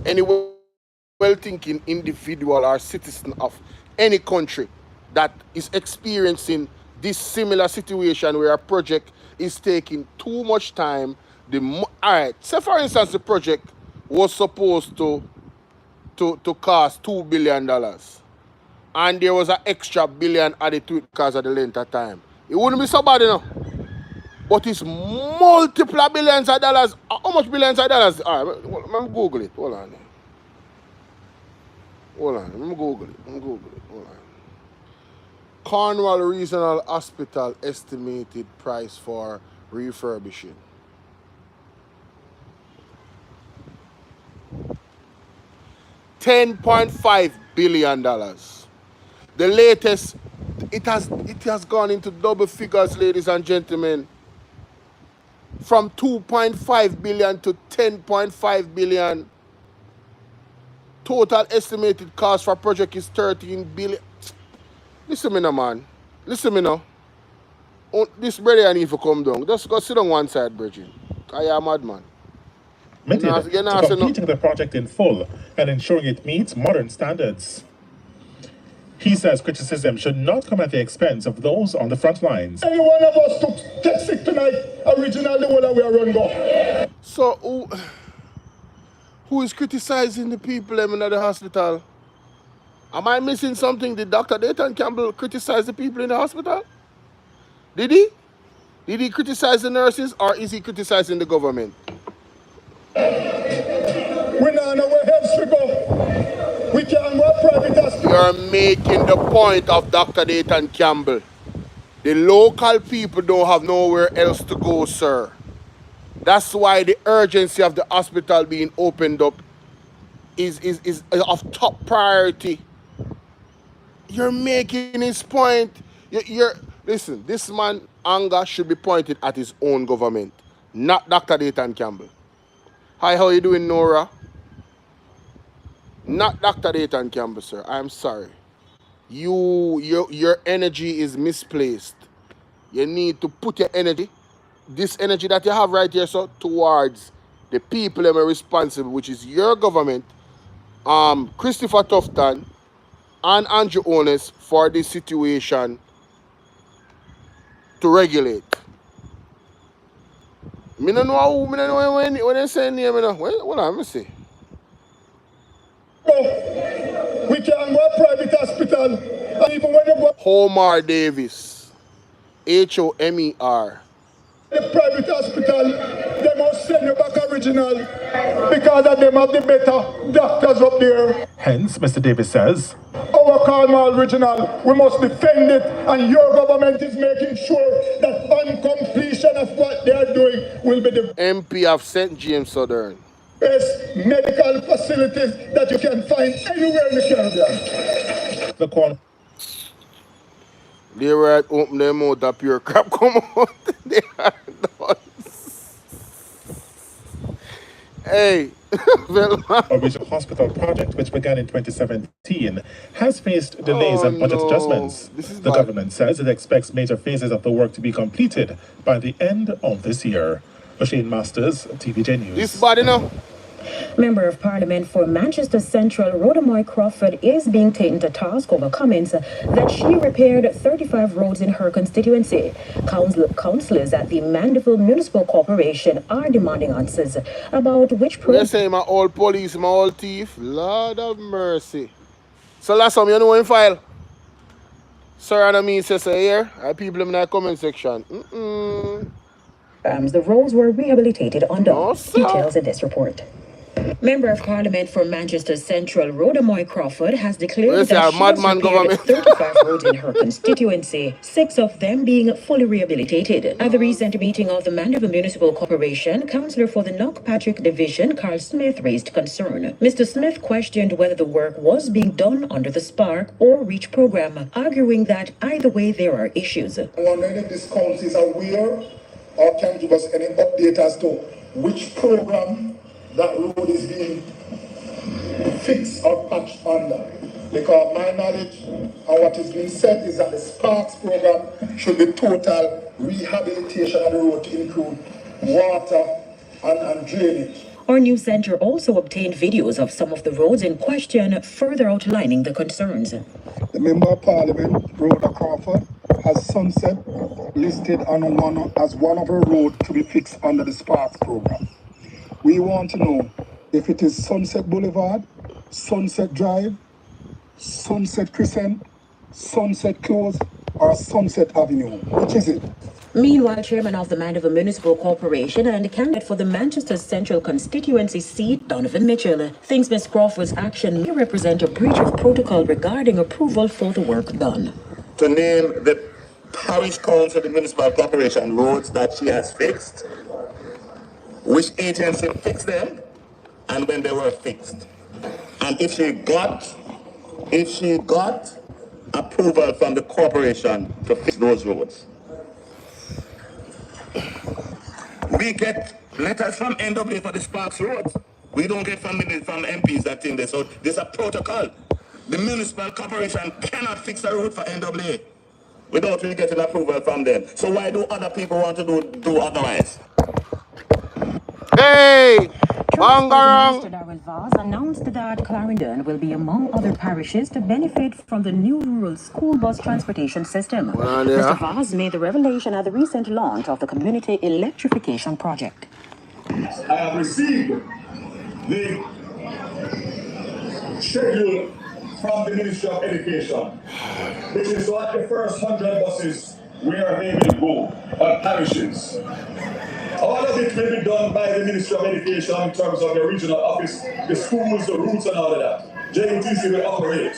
A: any well-thinking individual or citizen of any country that is experiencing this similar situation where a project is taking too much time. Alright, say for instance the project was supposed to cost $2 billion and there was an extra billion added to it because of the length of time. It wouldn't be so bad enough. But it's multiple billions of dollars. How much billions of dollars? Alright, let me Google it. Hold on. Let me Google it. Hold on. Cornwall Regional Hospital estimated price for refurbishing. $10.5 billion. The latest, it has gone into double figures, ladies and gentlemen. From 2.5 billion to 10.5 billion. Total estimated cost for project is 13 billion. Listen me now, man. Listen me now. Oh, this brother I need to come down. Just go sit on one side, Bridget. I am mad, man.
E: Committed to completing the project in full and ensuring it meets modern standards. He says criticism should not come at the expense of those on the front lines.
J: Any one of us took get sick tonight, originally the one we are run go.
A: So who is criticizing the people in the hospital? Am I missing something? Did Dr. Dayton Campbell criticize the people in the hospital? Did he? Did he criticize the nurses or is he criticizing the government?
J: We don't know where else we go. We can't go private hospital.
A: You're making the point of Dr. Dayton Campbell. The local people don't have nowhere else to go, sir. That's why the urgency of the hospital being opened up is of top priority. You're making his point. Listen, this man anger should be pointed at his own government, not Dr. Dayton Campbell. Hi, how you doing, Nora? Not Dr. Dayton Campbell, sir. I'm sorry. Your energy is misplaced. You need to put your energy, this energy that you have right here, so towards the people that are responsible, which is your government, Christopher Tufton and Andrew Holness, for this situation to regulate. I don't know when they say name. Hold on, let me see.
J: We can't go private hospital. And even when you go
A: Homer Davis. Homer.
J: the private hospital, they must send you back original because of them have the better doctors up there.
E: Hence, Mr. Davis says,
J: our Cornwall original, we must defend it, and your government is making sure that on completion of what they are doing will be the
A: MP of St. James Southern.
J: best medical facilities that you can find anywhere in the Caribbean.
E: the corn.
A: They were at open their mouth, that pure crap come out. They are done. Hey,
E: Original hospital project, which began in 2017, has faced delays and budget adjustments. The government says it expects major phases of the work to be completed by the end of this year. Shane Masters, TVJ News.
A: This body now.
H: Member of Parliament for Manchester Central, Rhoda Moy Crawford, is being taken to task over comments that she repaired 35 roads in her constituency. Councillors at the Mandeville Municipal Corporation are demanding answers about which
A: They say my old police, my old thief. Lord of mercy. So last time you know in file. Sir and me says here, I people in the comment section.
H: The roads were rehabilitated under details in this report. Member of Parliament for Manchester Central, Rhoda Moy Crawford, has declared that she has
A: madman
H: repaired
A: government.
H: 35 roads in her constituency, 6 of them being fully rehabilitated. At the recent meeting of the Mandeville Municipal Corporation, Councillor for the Knockpatrick Division, Carl Smith, raised concern. Mr. Smith questioned whether the work was being done under the Spark or REACH program, arguing that either way there are issues.
D: I'm wondering if this council is aware or can give us any update as to which program that road is being fixed or patched under. Because my knowledge and what is being said is that the Sparks program should be total rehabilitation of the road to include water and drainage.
H: Our news center also obtained videos of some of the roads in question, further outlining the concerns.
F: The Member of Parliament, Rhoda Crawford, has Sunset listed as one of her roads to be fixed under the Sparks program. We want to know if it is Sunset Boulevard, Sunset Drive, Sunset Crescent, Sunset Close, or Sunset Avenue. Which is it?
H: Meanwhile, Chairman of the Mandeville Municipal Corporation and candidate for the Manchester Central constituency seat, Donovan Mitchell, thinks Ms. Crawford's action may represent a breach of protocol regarding approval for the work done.
E: To name the parish council, the municipal corporation roads that she has fixed, which agency fixed them, and when they were fixed. And if she got approval from the corporation to fix those roads. We get letters from NWA for the Sparks roads. We don't get from MPs that thing there. So there's a protocol. The municipal corporation cannot fix a road for NWA without really getting approval from them. So why do other people want to do otherwise?
A: Hey! Bangarang!
H: Mr. Darrell Vaz announced that Clarendon will be among other parishes to benefit from the new rural school bus transportation system. Mr. Vaz made the revelation at the recent launch of the community electrification project.
K: I have received the schedule from the Ministry of Education, which is what the first 100 buses where they will go on parishes. All of it will be done by the Ministry of Education in terms of the regional office, the schools, the routes and all of that. JUTC will operate.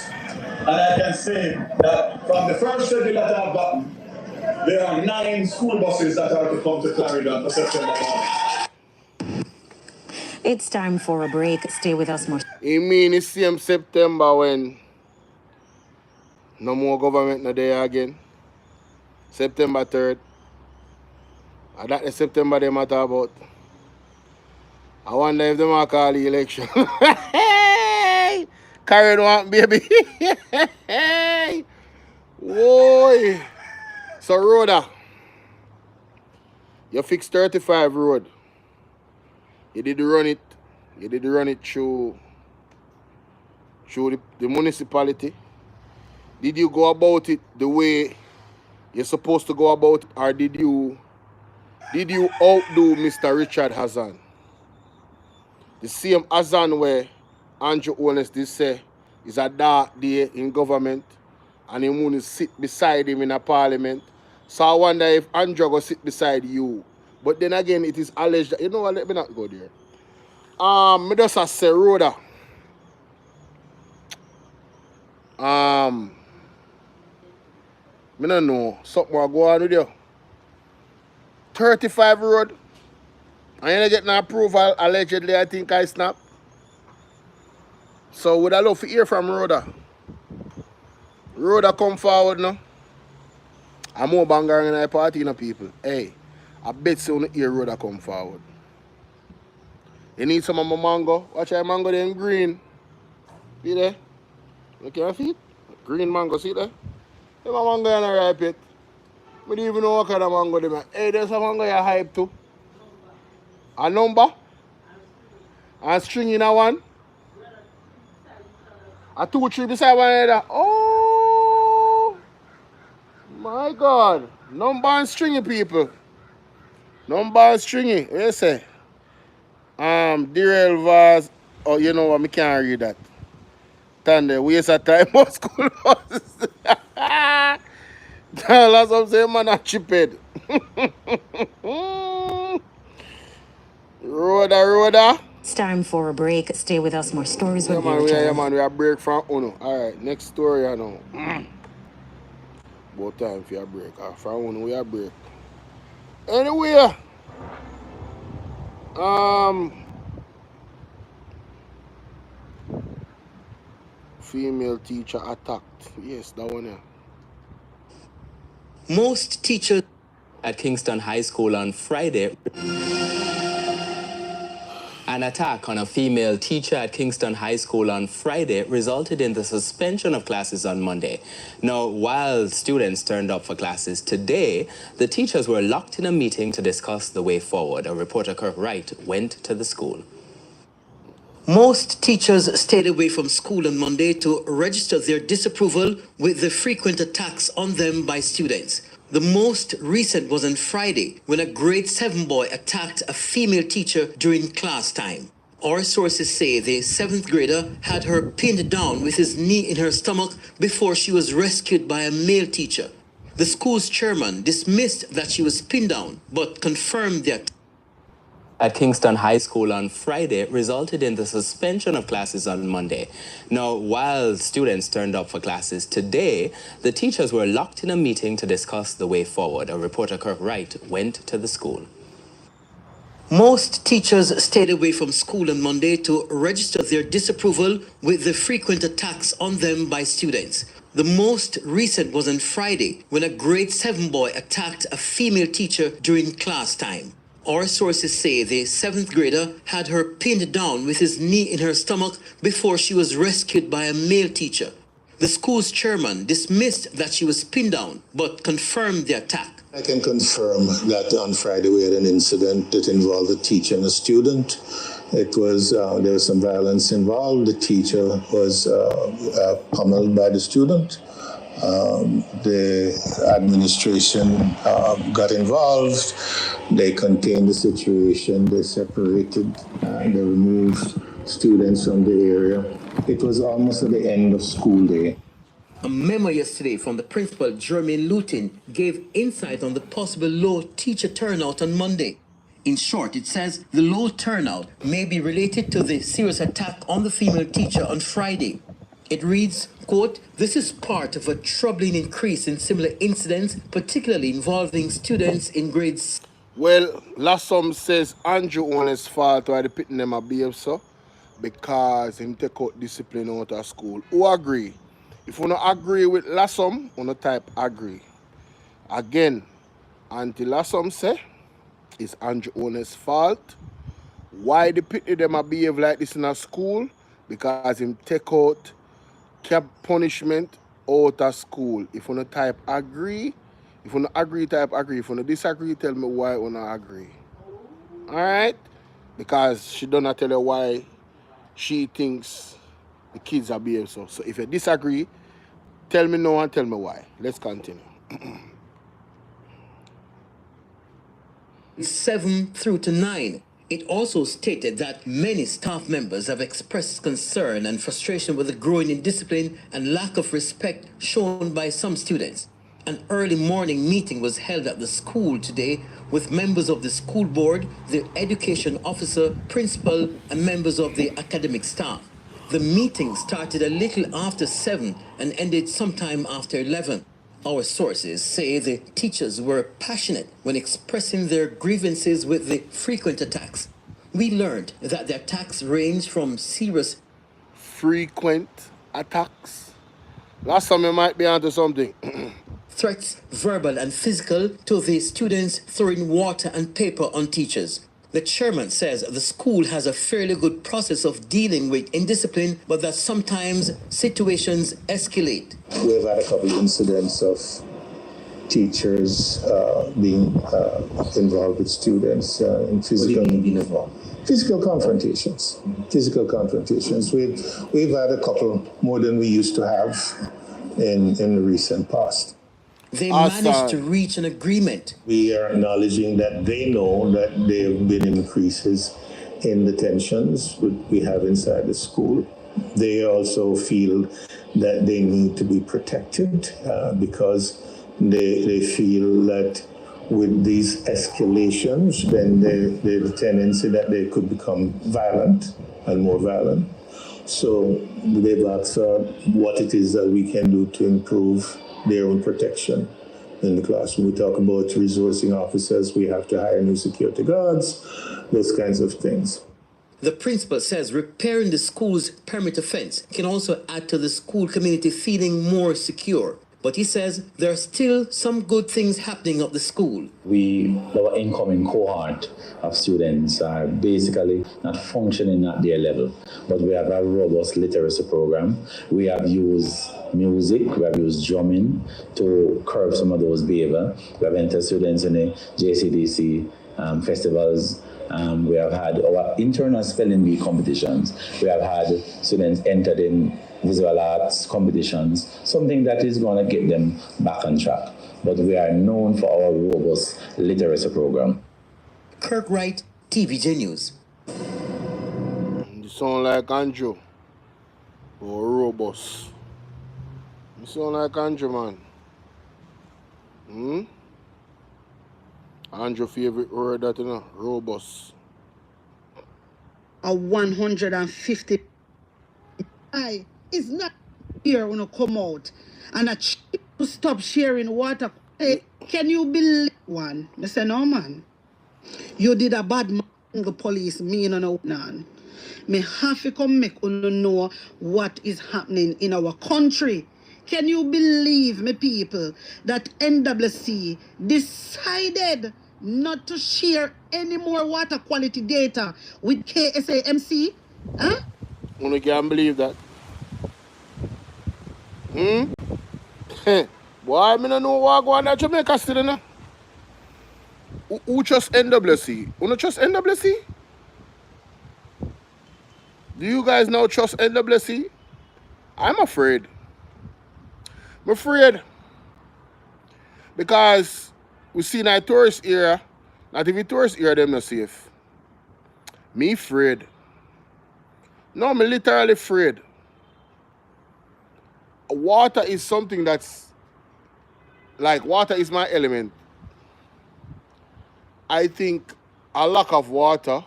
K: And I can say that from the first schedule that I've gotten, there are 9 school buses that are to come to Clarendon for September 1.
H: It's time for a break. Stay with us more.
A: You mean it's same September when no more government no there again? September 3rd. And that the September they matter about. I wonder if they might call the election. Hey! Carry on, baby. Hey! Whoa! So, Rhoda, you fixed 35 road. You did run it. You did run it through the municipality. Did you go about it the way you're supposed to go about it, or did you outdo Mr. Richard Hazan? The same Hazan where Andrew Holness did say is a dark day in government and he want to sit beside him in a parliament. So I wonder if Andrew will sit beside you. But then again, it is alleged that, you know what, let me not go there. Me just say, Rhoda. Me don't know. Something will go on with you. 35 road. And you don't get no approval, allegedly, I think I snap. So would I love to hear from Rhoda? Rhoda come forward now. I'm more bangering in a party, you know, people. Hey, I bet you want to hear Rhoda come forward. You need some of my mango. Watch out, mango them green. See there? Look at your feet. Green mango, see there? Them a mango in a ripe yet. I don't even know what kind of mango they make. Hey, there's a mango you hype too. A number. And string in a one. A 2, 3 beside one another. Oh my God. Number and stringy, people. Number and stringy. What you say? Darrell Vaz. Oh, you know what? I can't read that. Thunder, waste of time for school buses. That's what I'm saying, man. I'm chipped. Rhoda.
H: It's time for a break. Stay with us. More stories when we
A: man,
H: return.
A: we are break from Uno. Alright, next story I know. About time for a break. From Uno we are break. Anyway. Female teacher attacked. Yes, that one here.
L: Most teachers at Kingston High School on Friday. An attack on a female teacher at Kingston High School on Friday resulted in the suspension of classes on Monday. Now, while students turned up for classes today, the teachers were locked in a meeting to discuss the way forward. Our reporter Kirk Wright went to the school.
M: Most teachers stayed away from school on Monday to register their disapproval with the frequent attacks on them by students. The most recent was on Friday when a grade 7 boy attacked a female teacher during class time. Our sources say the 7th grader had her pinned down with his knee in her stomach before she was rescued by a male teacher. The school's chairman dismissed that she was pinned down, but confirmed the attack
L: At Kingston High School on Friday resulted in the suspension of classes on Monday. Now, while students turned up for classes today, the teachers were locked in a meeting to discuss the way forward. Our reporter Kirk Wright went to the school.
M: Most teachers stayed away from school on Monday to register their disapproval with the frequent attacks on them by students. The most recent was on Friday when a grade 7 boy attacked a female teacher during class time. Our sources say the 7th grader had her pinned down with his knee in her stomach before she was rescued by a male teacher. The school's chairman dismissed that she was pinned down, but confirmed the attack.
N: I can confirm that on Friday we had an incident that involved a teacher and a student. It was, there was some violence involved. The teacher was pummeled by the student. The administration got involved. They contained the situation. They separated. They removed students from the area. It was almost at the end of school day.
M: A memo yesterday from the principal, Jermaine Lutin, gave insight on the possible low teacher turnout on Monday. In short, it says the low turnout may be related to the serious attack on the female teacher on Friday. It reads, quote, "This is part of a troubling increase in similar incidents, particularly involving students in grades."
A: Well, Lassom says Andrew Holness fault why the pitting them a behave so because him take out discipline out of school. Who agree? If you don't agree with Lassom, you don't type agree. Again, until Lassom say it's Andrew Holness fault. Why the pitting them a behave like this in a school? Because him take out cap punishment out of school. If you don't type agree, if you don't agree, type agree. If you don't disagree, tell me why you don't agree. Alright? Because she don't tell you why she thinks the kids are behaving so. So if you disagree, tell me no and tell me why. Let's continue.
M: 7 through to 9. It also stated that many staff members have expressed concern and frustration with the growing indiscipline and lack of respect shown by some students. An early morning meeting was held at the school today with members of the school board, the education officer, principal, and members of the academic staff. The meeting started a little after 7 and ended sometime after 11. Our sources say the teachers were passionate when expressing their grievances with the frequent attacks. We learned that the attacks range from serious
A: frequent attacks. Last time you might be onto something.
M: threats, verbal and physical, to the students throwing water and paper on teachers. The chairman says the school has a fairly good process of dealing with indiscipline, but that sometimes situations escalate.
N: We've had a couple of incidents of teachers being involved with students in physical confrontations. Physical confrontations. We've had a couple more than we used to have in the recent past.
M: They managed to reach an agreement.
N: We are acknowledging that they know that there have been increases in the tensions we have inside the school. They also feel that they need to be protected because they feel that with these escalations, then there's a tendency that they could become violent and more violent. So they've asked what it is that we can do to improve their own protection in the classroom. We talk about resourcing officers, we have to hire new security guards, those kinds of things.
M: The principal says repairing the school's perimeter fence can also add to the school community feeling more secure. But he says there are still some good things happening at the school.
O: Our incoming cohort of students are basically not functioning at their level, but we have a robust literacy program. We have used music, we have used drumming to curb some of those behavior. We have entered students in the JCDC festivals. We have had our internal spelling bee competitions. We have had students entered in visual arts competitions, something that is going to get them back on track. But we are known for our robust literacy program.
M: Kirk Wright, TVJ News.
A: You sound like Andrew. Or robust. You sound like Andrew, man. Andrew favorite word that, you know, robust.
P: A 150 is not here when you come out and a cheap to stop sharing water. Hey, can you believe one? I say, no, man. You did a bad man, the police, me and no none. Me have to come make you know what is happening in our country. Can you believe me, people, that NWC decided not to share any more water quality data with KSAMC? Huh?
A: You can't believe that. Boy, I don't know what going on in Jamaica still, you know. Who trust NWC? You don't trust NWC? Do you guys now trust NWC? I'm afraid. I'm afraid. Because we see in a tourist area, not even tourist area, them not safe. Me afraid. No, I'm literally afraid. Water is something that's, like, water is my element. I think a lack of water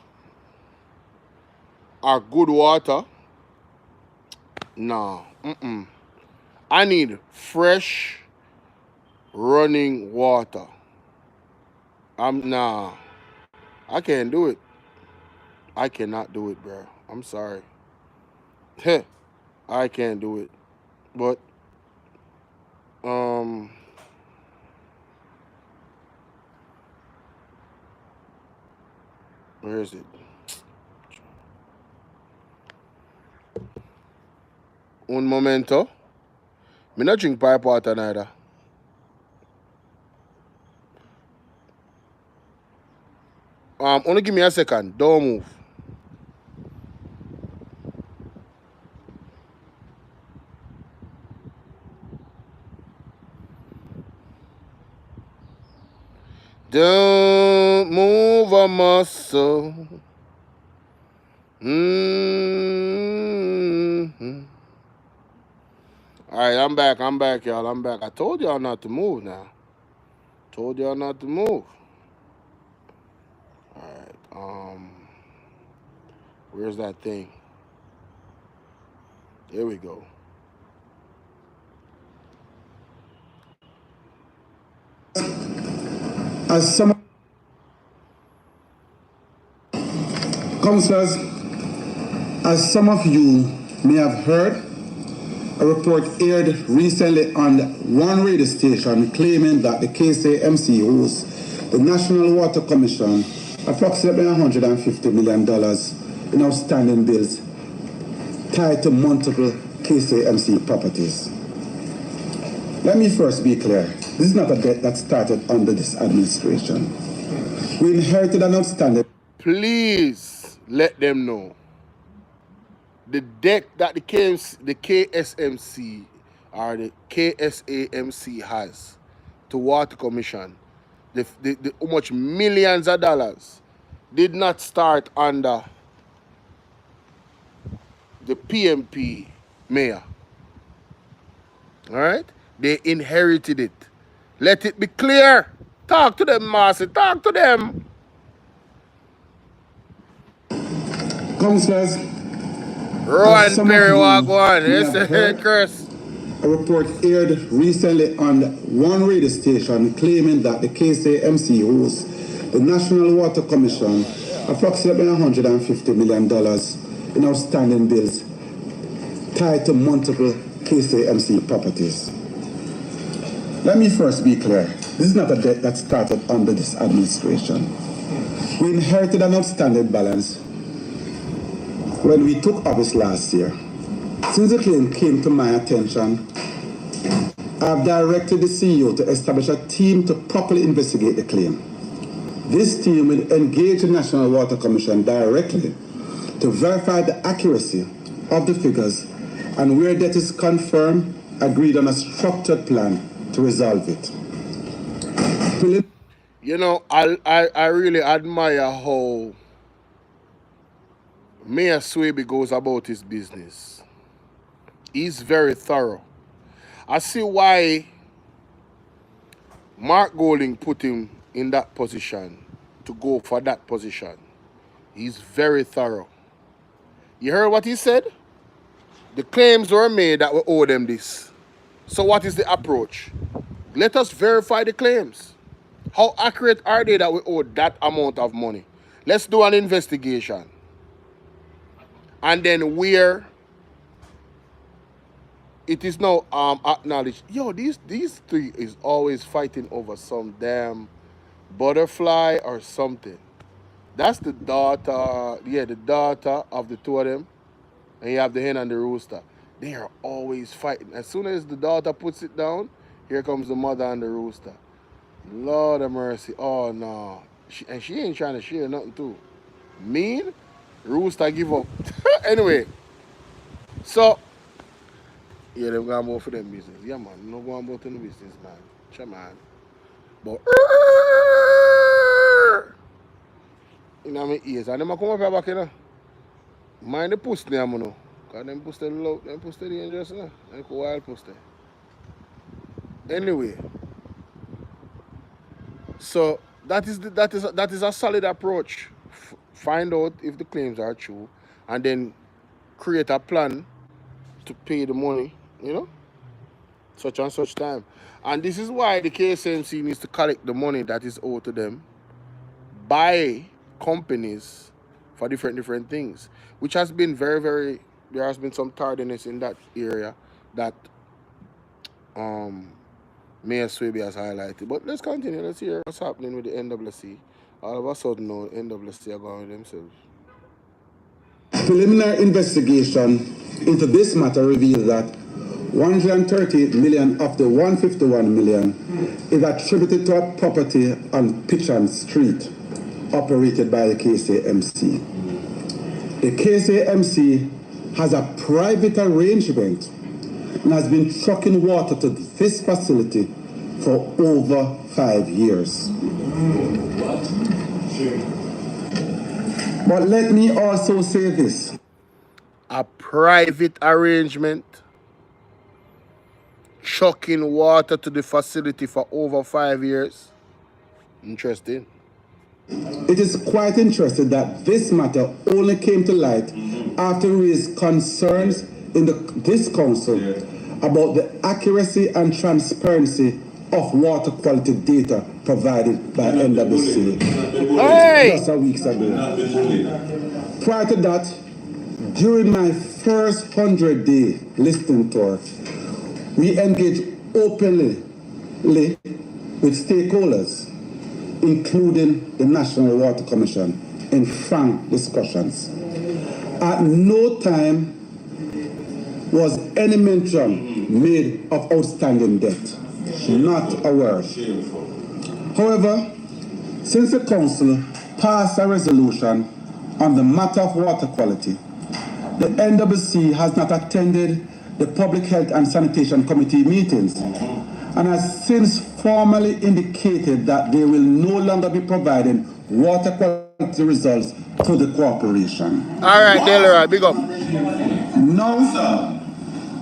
A: or good water, no. I need fresh, running water. Nah. I can't do it. I cannot do it, bro. I'm sorry. I can't do it. But, where is it? Un momento. Me not drink pipe water neither. Only give me a second. Don't move. Don't move a muscle. Alright, I'm back, y'all. I'm back. I told y'all not to move now. Told y'all not to move. Alright, where's that thing? There we go.
J: As some councillors, as some of you may have heard, a report aired recently on one radio station claiming that the KSAMC owes the National Water Commission approximately $150 million in outstanding bills tied to multiple KSAMC properties. Let me first be clear. This is not a debt that started under this administration. We inherited an outstanding...
A: Please let them know. The debt that the KSMC or the KSAMC has to Water Commission, the how much millions of dollars, did not start under the PMP mayor. All right? They inherited it. Let it be clear. Talk to them, Marcy. Talk to them.
J: Councillors, as
A: Rowan
J: some of
A: Perry
J: you
A: Wagwan.
J: may
A: Yes,
J: have heard,
A: Chris.
J: a report aired recently on one radio station claiming that the KCMC owes the National Water Commission approximately $150 million in outstanding bills tied to multiple KCMC properties. Let me first be clear. This is not a debt that started under this administration. We inherited an outstanding balance when we took office last year. Since the claim came to my attention, I've directed the CEO to establish a team to properly investigate the claim. This team will engage the National Water Commission directly to verify the accuracy of the figures, and where that is confirmed, agreed on a structured plan to resolve it.
A: You know, I really admire how Mayor Swaby goes about his business. He's very thorough. I see why Mark Golding put him in that position to go for that position. He's very thorough. You heard what he said? The claims were made that we owe them this. So what is the approach? Let us verify the claims. How accurate are they that we owe that amount of money? Let's do an investigation. And then where it is now acknowledged, yo, these three is always fighting over some damn butterfly or something. That's the daughter, yeah, the daughter of the two of them. And you have the hen and the rooster. They are always fighting. As soon as the daughter puts it down, here comes the mother and the rooster. Lord of mercy. Oh, no. She ain't trying to share nothing, too. Mean? Rooster give up. Anyway. So, yeah, they're going to go for them business. Yeah, man. No going about in the business, man. Sure, man. But, you know my ears. And them come up here back, you know. Mind the pussy, you know. Because them pussy low, them pussy dangerous, you know. Them wild pussy. Anyway. So that is a solid approach. Find out if the claims are true, and then create a plan to pay the money, you know, such and such time. And this is why the KSMC needs to collect the money that is owed to them by companies for different things, which has been there has been some tardiness in that area that Mayor Swaby has highlighted. But let's continue. Let's hear what's happening with the NWC. All of a sudden, now, NWC are going with themselves.
J: Preliminary investigation into this matter revealed that 138 million of the 151 million is attributed to a property on Pitchan Street, operated by the KCMC. The KCMC has a private arrangement and has been trucking water to this facility for over 5 years. But let me also say this.
A: A private arrangement trucking water to the facility for over 5 years. Interesting.
J: It is quite interesting that this matter only came to light after we raised concerns in this council about the accuracy and transparency of water quality data provided by NWC just a week ago. Prior to that, during my first 100-day listening tour, we engaged openly with stakeholders, including the National Water Commission, in frank discussions. At no time was any mention made of outstanding debt. Not a word. However, since the Council passed a resolution on the matter of water quality, the NWC has not attended the Public Health and Sanitation Committee meetings and has since formally indicated that they will no longer be providing water quality results to the corporation.
A: All right, Delroy, big up.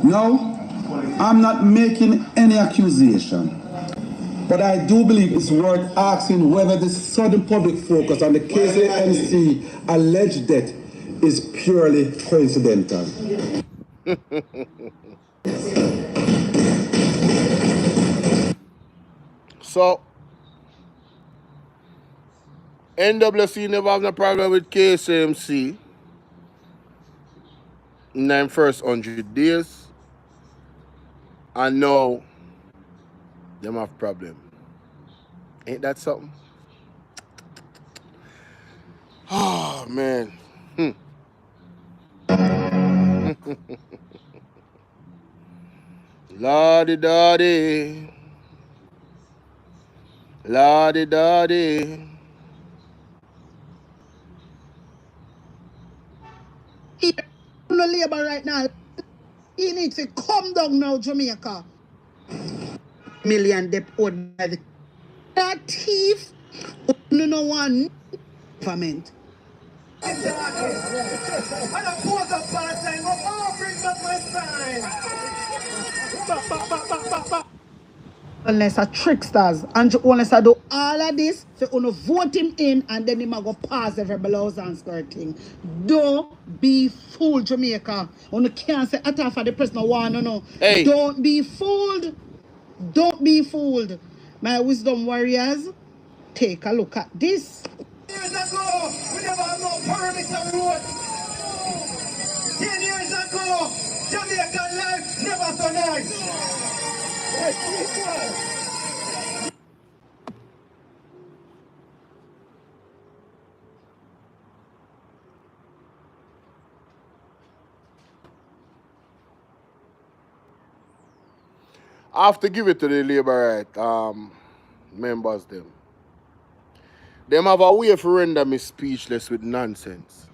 J: No, I'm not making any accusation. But I do believe it's worth asking whether this sudden public focus on the KCMC alleged death is purely coincidental.
A: So, NWC never have no problem with KCMC in them first 100 days. And now, them have problem. Ain't that something? Oh, man. Lordy Doddy. Lordy Doddy.
P: No labor right now. He needs to come down now, Jamaica. Million debt owed by the thief. No one government. Unless a tricksters and unless I do all of this, so you vote him in and then him go pass every blouse and skirt thing. Don't be fooled, Jamaica. You can't say at for the president one, no.
A: Hey.
P: Don't be fooled. Don't be fooled. My wisdom warriors, take a look at this.
D: Years ago, we never had no permit on road. 10 years ago, Jamaican life never so nice.
A: I have to give it to the Labour right members them. Them have a way for render me speechless with nonsense.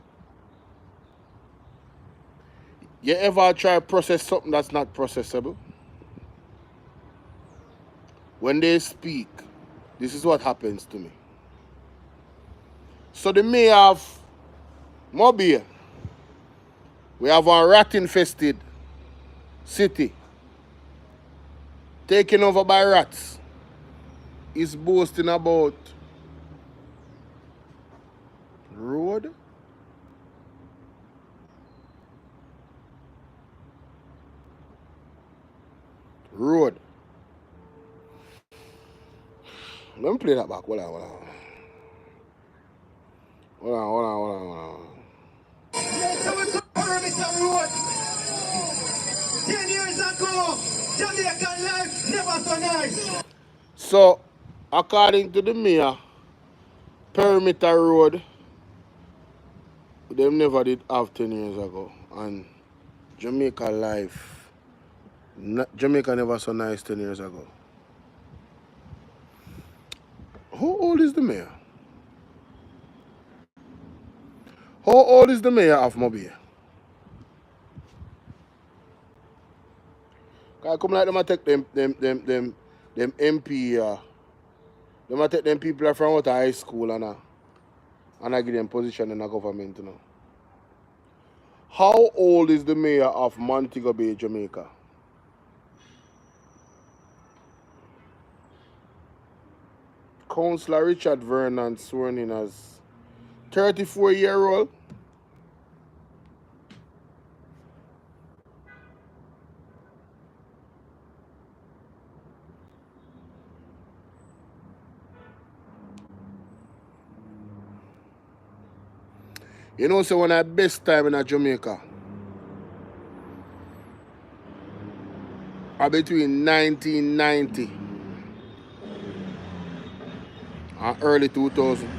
A: You ever try to process something that's not processable? When they speak, this is what happens to me. So the mayor of Mobile, we have a rat-infested city taken over by rats. Is boasting about road. Road. Let me play that back. Hold on.
D: Permit on road. 10 years ago, Jamaican life never so nice.
A: So, according to the mayor, perimeter road, them never did have 10 years ago. And Jamaica life, Jamaica never so nice 10 years ago. How old is the mayor? How old is the mayor of Mobile? I come like them a take them MP, them a take them people from out of high school and I give them position in the government, you know. How old is the mayor of Montego Bay, Jamaica? Councillor Richard Vernon sworn in as 34-year-old. You know, so when I best time in Jamaica are between 1990 and early 2000.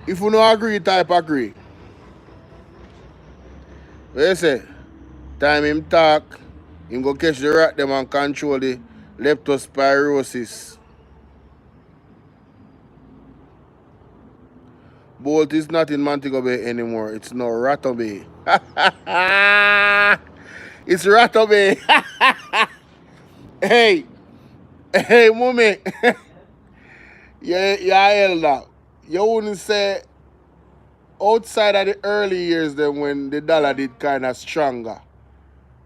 A: If you don't agree, type agree. What you say? Time him talk, him go catch the rat them and control the leptospirosis. Bolt is not in Montego Bay anymore. It's now Ratto Bay. It's Ratto Bay. Hey, mommy. Yeah, elder. You wouldn't say outside of the early years then when the dollar did kind of stronger.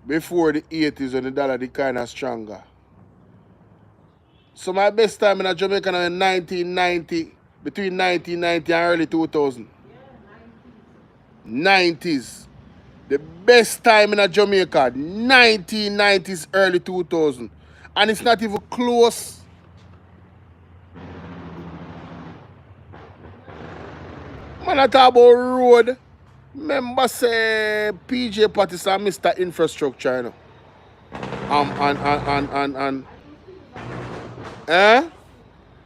A: before the 80s when the dollar did kind of stronger. So my best time in Jamaica now in 1990, between 1990 and early 2000. 90s. The best time in Jamaica, 1990s, early 2000. And it's not even close. Man, I talk about road. Remember say PJ Pattis and Mr. Infrastructure, you know.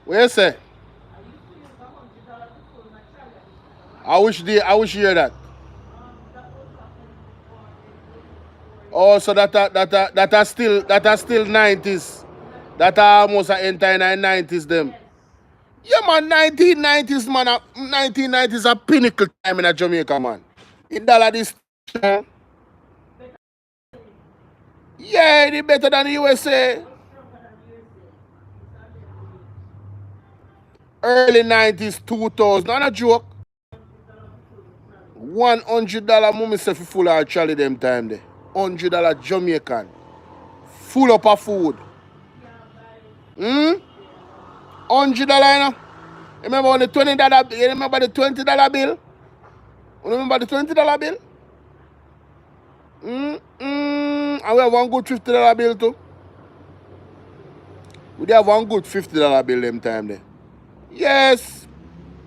A: What you say? I wish you hear that. Oh, so that are still 90s. That are almost a entire 90s them. Yeah man, 1990s man, 1990s a pinnacle time in Jamaica man. In dollar this yeah, it better than the USA. Early 90s, 2000, not a joke. $100 mummy say for full of trolley them time there. $100 Jamaican. Full up of food. $100, you know? Remember on the $20 bill? You remember the $20 bill? You remember the $20 bill? And we have one good $50 bill too. We have one good $50 bill them time there. Yes.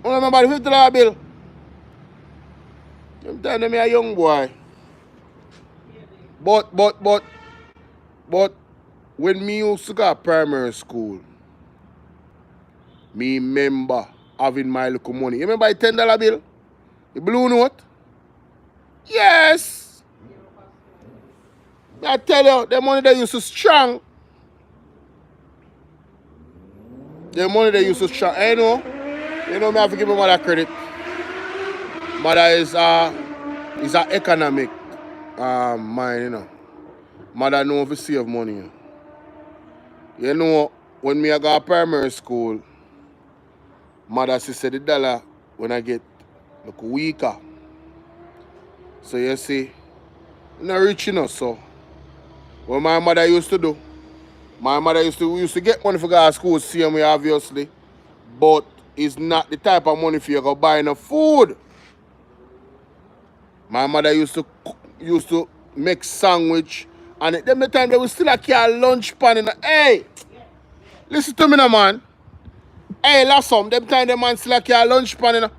A: You remember the $50 bill? Them time them a young boy. But when me used to go to primary school, me remember having my little money. You remember the $10 bill? The blue note? Yes. I tell you, the money they used to strong. The money they used to strong. You know me have to give my mother credit. Mother is an economic mind, you know. Mother know if to save money. You know, when me I go to primary school, mother said the dollar when I get look weaker. So you see, I'm not rich enough, so what my mother used to do, my mother used to get money for go to school, same way obviously, but it's not the type of money for you to go buy no food. My mother used to make sandwich, and at the time they was still like a lunch pan in hey, listen to me now man. Hey, last some, them time the man still like a lunch pan in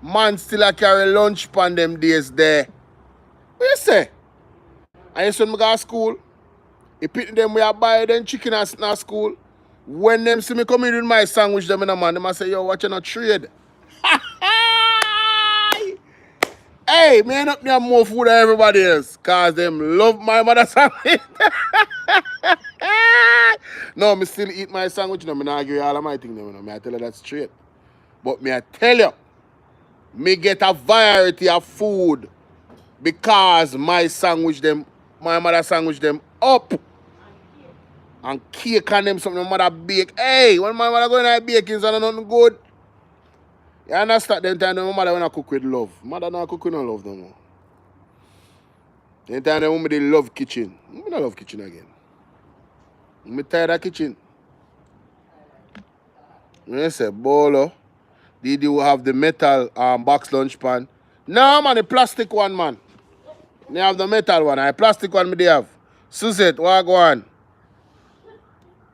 A: man still a carry lunch pan them days there. What you say? And you when me go to school, you pick them we buy them chicken at school. When them see me come in with my sandwich, them in a man, them a say, yo, watch you not trade. Hey, me end up me have more food than everybody else. Cause them love my mother's sandwich. No, me still eat my sandwich. No, me not agree all of my things. No, me I tell you that straight. But me I tell you, me get a variety of food because my mother sandwich them up. And cake and them something my mother bake. Hey, when my mother go in there baking, so nothing good. You understand? Then time my mother when I cook with love. Mother not cook with no love no more. Then time when they love kitchen. I don't love kitchen again. I'm tired of kitchen. When I say Bolo, did you have the metal box lunch pan? No man, the plastic one man. They have the metal one. The plastic one me they have. Suzette, what go on?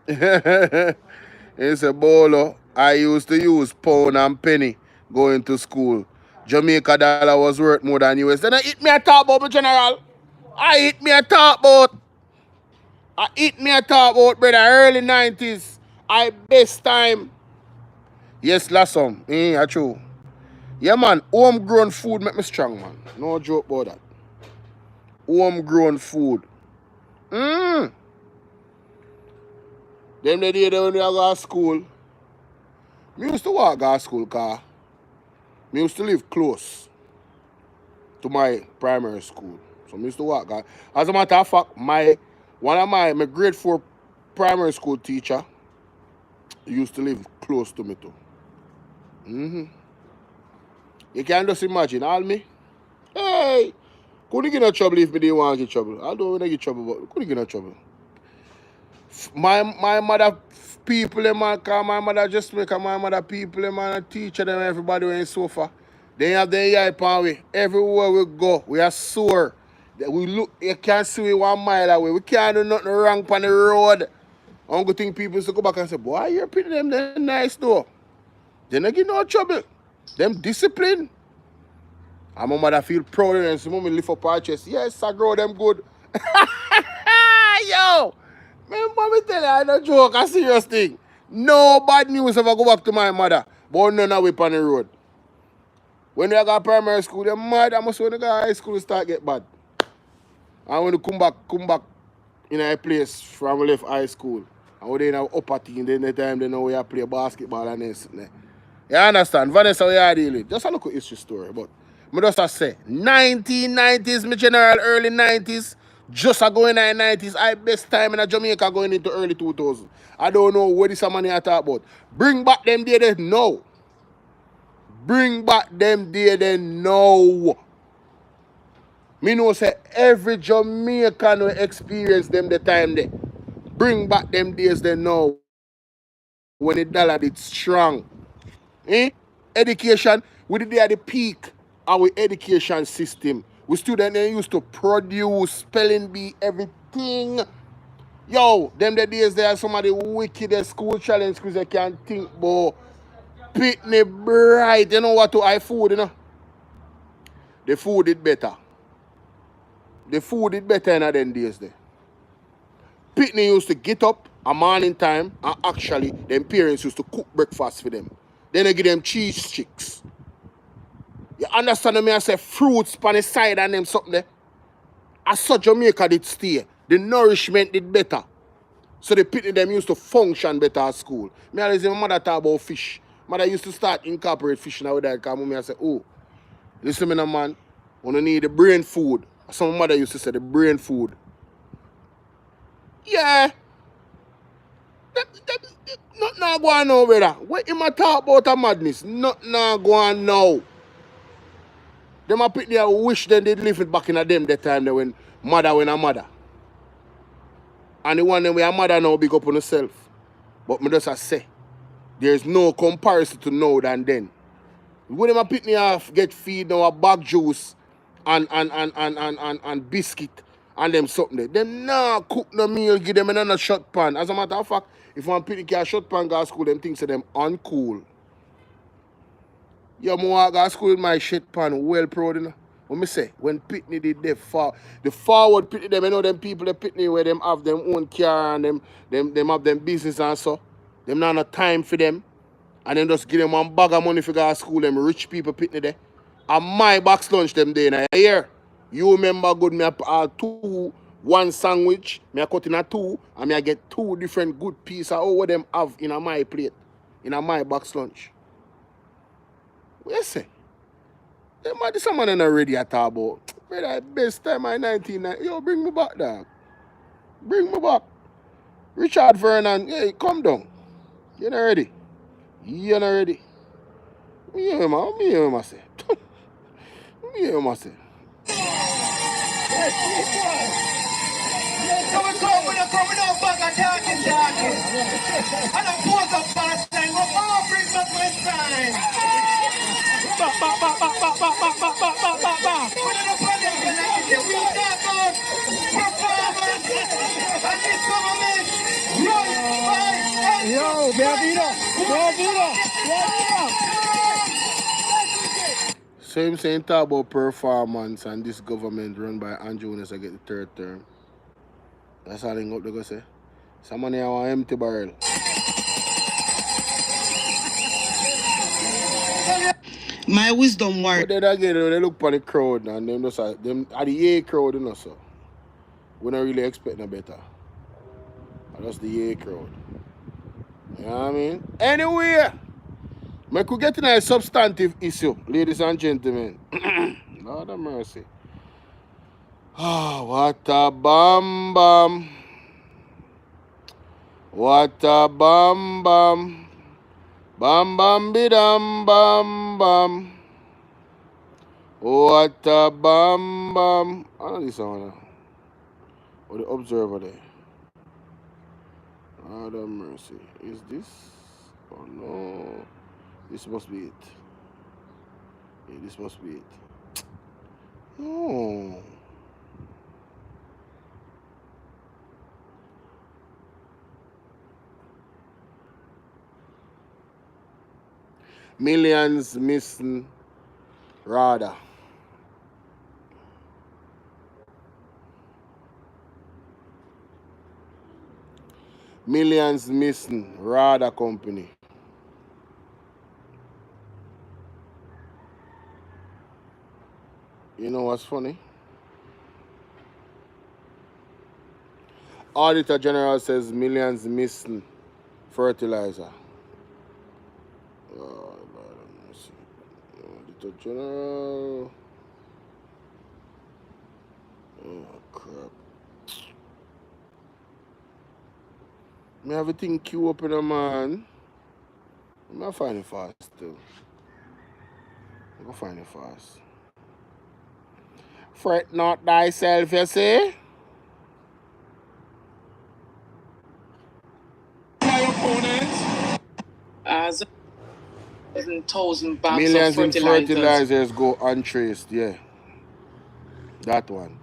A: He said, Bolo, I used to use pound and penny going to school. Jamaica dollar was worth more than US. Then I eat me a talk about, my general. I eat me a talk about, brother. Early 90s. I best time. Yes, last some. That's true. Yeah, man. Homegrown food make me strong, man. No joke about that. Homegrown food. Them the day when we go to school, me used to walk to school because me used to live close to my primary school. So me used to walk. As a matter of fact, one of my grade 4 primary school teacher used to live close to me too. You can just imagine all me. Hey, Couldn't get no trouble if me didn't want to get trouble. I don't want to get trouble, but couldn't get no trouble. My mother people, man, cause my mother just make my mother people, man, a teacher them, everybody in sofa. They have their eye pan we. Everywhere we go, we are sore. We look, you can't see we 1 mile away. We can't do nothing wrong on the road. I don't think people used to go back and say, boy, you're pretty them, they're nice though. They don't get no trouble. Them discipline. And my mother feel proud of them. So mommy lift up her chest. Yes, I grow them good. Yo! Remember me tell you, I don't joke, a serious thing. No bad news if I go back to my mother. But none of whip on the road. When I got primary school, they're mad. I must when I go high school start get bad. And when you come back in a place from we left high school. And we in our upper team, then the time they know we are play basketball and this. You understand? Vanessa, we are dealing. Just a look at history story. But I just say, 1990s, my general, early 90s, just a going in the 90s, I best time in Jamaica going into early 2000s. I don't know what this money I talk about. Bring back them day they know. Bring back them day they know. Me know say every Jamaican will experience them the time they. Bring back them days they know. When the dollar did strong. Education, we did at the peak our education system. We students they used to produce, spelling bee, everything. Yo, them the days there are some of the wickedest school challenge because they can't think about Pitney bright. You know what to I food, you know? The food is better. The food is better in them days there. Pitney used to get up a morning time and actually them parents used to cook breakfast for them. Then they give them cheese sticks. You understand me? I say fruits on the side and them something there. As such Jamaica did stay. The nourishment did better. So the Pitney them used to function better at school. Me always my mother talk about fish. Mother used to start incorporate fish now with that because mommy I say, oh, listen me now man, when you need the brain food. Some mother used to say the brain food. Yeah. Nothing not going on, brother. What am I talk about a madness? Nothing not going now. Them a Pitney I wish they did live it back in a them that time they when a mother. And the one them we a mother now big up on herself. But me just a say, there's no comparison to now than then. When them a Pitney off get feed now a bag juice and biscuit and them something there. Them nah cook no meal, give them another shot pan. As a matter of fact, if one Pitney can shot pan go to school, them things say them uncool. Yo, I go to school with my shit pan, well proud, you know. What me say, when Pitney did the forward Pitney, them, you know, them people, the Pitney, where them have them own car and them have them business and so. Them not no time for them. And then just give them one bag of money for go to school, them rich people Pitney there. And my box lunch them day now. Here, you remember good, me one sandwich, me I cut in a two, and me I get 2 different good pieces of what them have in a my plate, in a my box lunch. What you say? This man not ready at all about. Brother, best time I 1990. Yo, bring me back, dog. Bring me back. Richard Vernon, hey, come down. You not ready? You not ready? Me hear him, I say. Me hear him, I say.
D: So we coming out back and talking. And I pose up for a sign. We're all bring back my sign.
Q: Yo, Bravito.
A: So him saying talk about performance and this government run by Andrew Holness I get the 3rd term. That's all they go say. Someone here want empty barrel.
P: My wisdom work.
A: But then again, they look for the crowd and them just them are the A crowd, you know, so. We don't really expect no better. That's the A crowd. You know what I mean? Anyway, I could get in a substantive issue, ladies and gentlemen. Lord have mercy. Oh, what a bam bam. What a bam bam. Bam bam bidam bam bam. What a bam bam. I know this one. Or the observer there. God have mercy. Is this? Oh no. This must be it. Yeah, this must be it. No. Millions missing radar. Millions missing radar company. You know what's funny? Auditor General says millions missing fertilizer. Auditor General. Oh crap. Me have a thing queue up in a man. I'm gonna find it fast still. I'm gonna find it fast. Fret not thyself, you see?
Q: As 1,000 bags
A: Millions
Q: of
A: in
Q: fertilizers.
A: fertilizers go untraced, yeah. That one.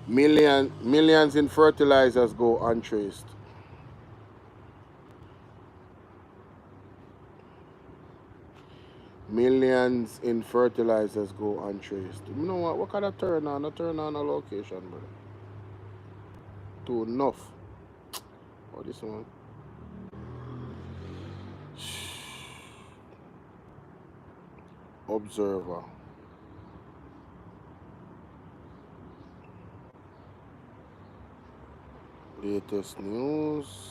A: Millions in fertilizers go untraced. Millions in fertilizers go untraced. You know what? What kind of turn on? A turn on a location, brother. To enough. Oh, this one. Observer. Latest news.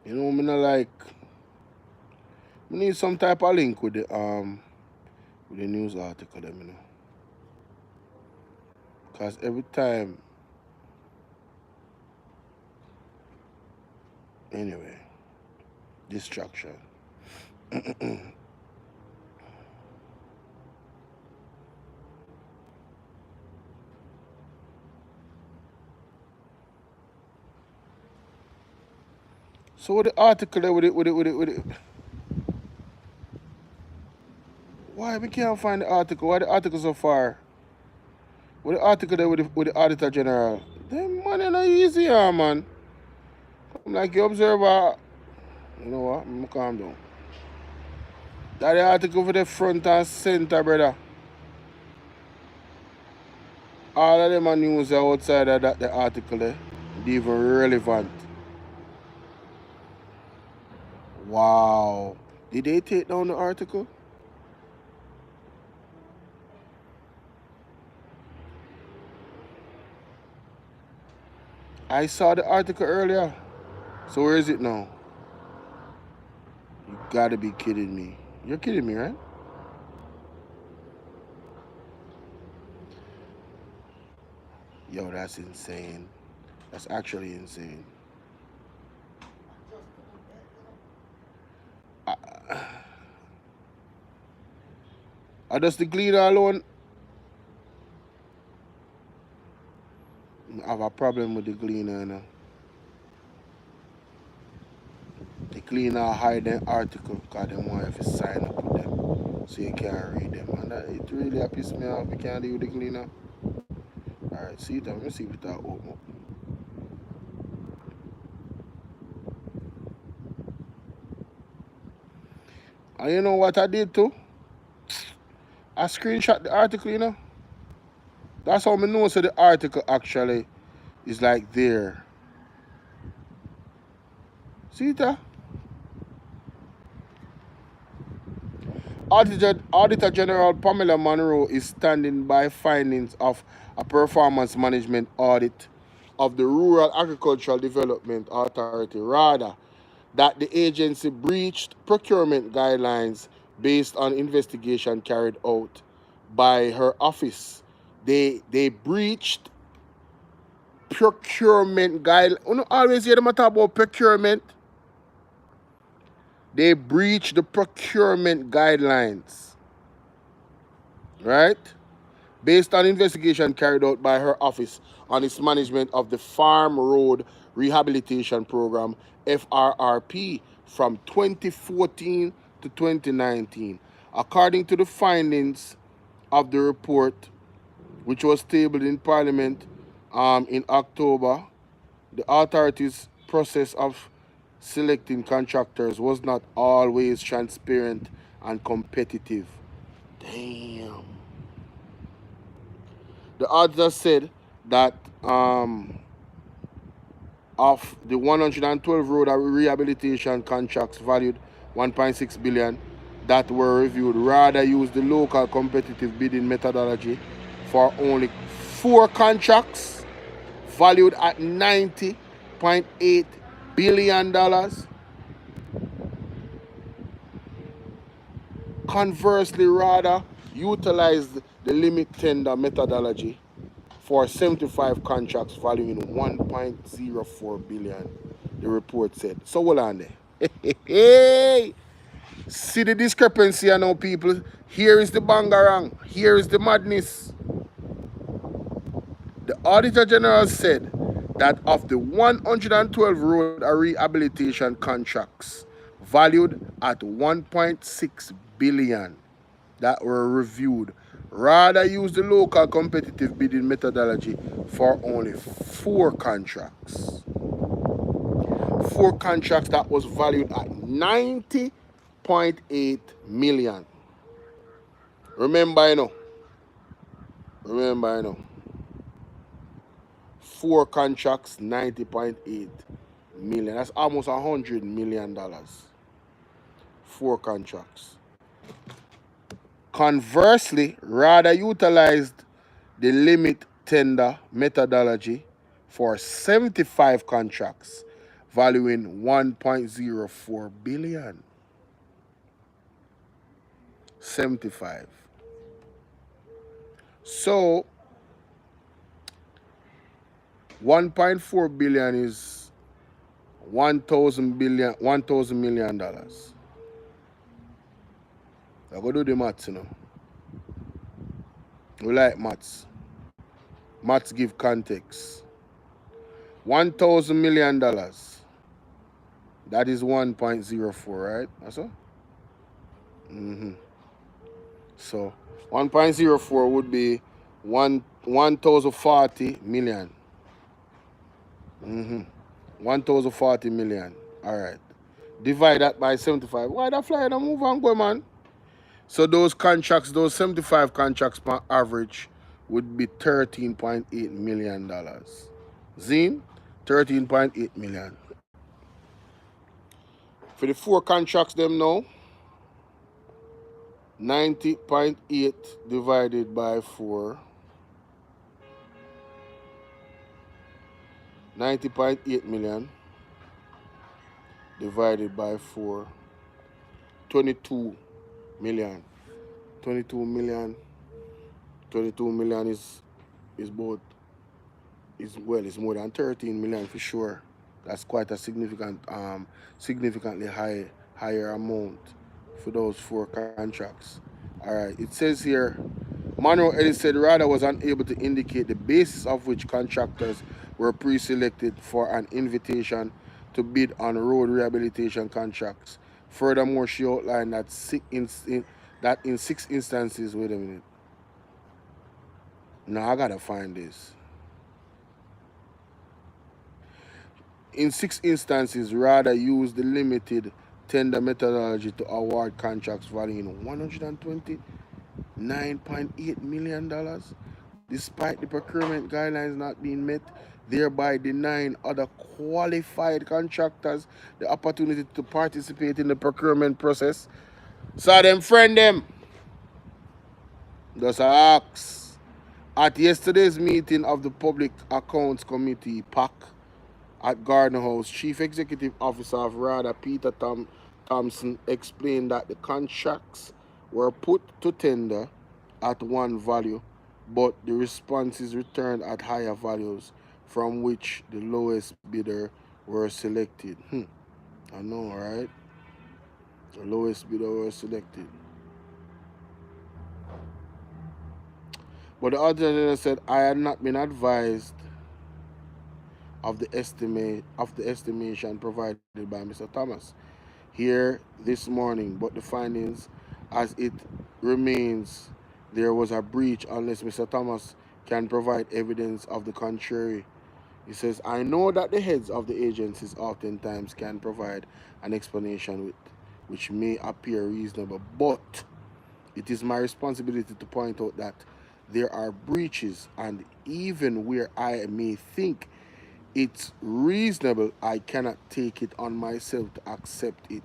A: You know, me not like. We need some type of link with the news article, them, you know. Cause every time. Anyway, distraction. So with the article there with it. Why we can't find the article? Why the article so far? With the article there with the Auditor General. Them money not easy, man. I'm like you observer. You know what? I'm calm down. That the article for the front and center, brother. All of them are news are outside of that the article there. They even relevant. Wow. Did they take down the article? I saw the article earlier. So where is it now? You gotta be kidding me. You're kidding me, right? Yo, that's insane. That's actually insane. I just the cleaner alone. I have a problem with the cleaner, you know. The cleaner hide the article because they want you to sign up with them so you can't read them. And it really pisses me off. We can't deal with the cleaner. Alright, see it. Let me see if it open up. And you know what I did too? I screenshot the article, you know. That's how I know. So the article actually is like there. See that? Auditor General Pamela Monroe is standing by findings of a performance management audit of the Rural Agricultural Development Authority, rather, that the agency breached procurement guidelines based on investigation carried out by her office. They breached procurement guidelines. You know, always hear them talk about procurement. They breached the procurement guidelines, right? Based on investigation carried out by her office on its management of the Farm Road Rehabilitation Program, FRRP, from 2014 to 2019. According to the findings of the report, which was tabled in Parliament in October, the authority's process of selecting contractors was not always transparent and competitive. Damn. The auditor said that of the 112 road rehabilitation contracts valued 1.6 billion that were reviewed, rather used the local competitive bidding methodology for only 4 contracts valued at $90.8 billion. Conversely, rather utilized the limit tender methodology for 75 contracts valuing 1.04 billion, the report said. So hold on there. Hey, see the discrepancy now, people. Here is the bangarang. Here is the madness. The Auditor General said that of the 112 road rehabilitation contracts valued at 1.6 billion that were reviewed, rather use the local competitive bidding methodology for only 4 contracts. 4 contracts that was valued at 90.8 million. Remember, you know. 4 contracts, 90.8 million. That's almost $100 million. 4 contracts. Conversely, rather utilized the limit tender methodology for 75 contracts valuing 1.04 billion. 75. So 1.4 billion is 1,000 million dollars. I go do the maths, you know. We like maths. Maths give context. $1,000 million. That is 1.04, right? That's all? So 1.04 would be 1,040 million. 1,040 million. All right. Divide that by 75. Why the fly don't move on, go, man? So those contracts, those 75 contracts per average would be $13.8 million. Zine, 13.8 million. For the 4 contracts, them now, 90.8 divided by 4. 90.8 million divided by 4. 22 million. 22 million. 22 million is about, it's more than 13 million for sure. That's quite a significantly higher amount for those 4 contracts. All right, it says here, Monroe Ellis said rather was unable to indicate the basis of which contractors were pre-selected for an invitation to bid on road rehabilitation contracts. Furthermore, she outlined that in 6 instances, wait a minute. Now I gotta find this. In 6 instances, rather used the limited tender methodology to award contracts valuing $129.8 million, despite the procurement guidelines not being met, thereby denying other qualified contractors the opportunity to participate in the procurement process. So them friend them. Just ask. At yesterday's meeting of the Public Accounts Committee, PAC, at Gardner House, Chief Executive Officer of RADA, Peter Thompson, explained that the contracts were put to tender at one value, but the responses returned at higher values, from which the lowest bidder were selected. I know, right? The lowest bidder were selected. But the auditor general said, I had not been advised of the estimation provided by Mr. Thomas here this morning, but the findings as it remains there was a breach unless Mr. Thomas can provide evidence of the contrary. He says, I know that the heads of the agencies oftentimes can provide an explanation which may appear reasonable, but it is my responsibility to point out that there are breaches, and even where I may think it's reasonable, I cannot take it on myself to accept it,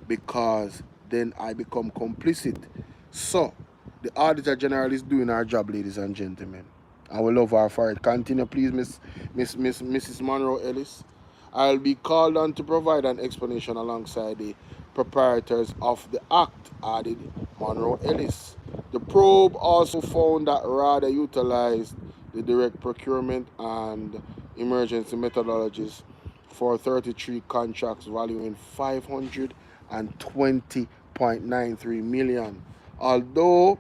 A: because then I become complicit. So, the Auditor General is doing our job, ladies and gentlemen. I will love her for it. Continue, please, Mrs. Monroe Ellis. I'll be called on to provide an explanation alongside the proprietors of the act, added Monroe Ellis. The probe also found that RADA utilized the direct procurement and emergency methodologies for 33 contracts valuing 520.93 million. Although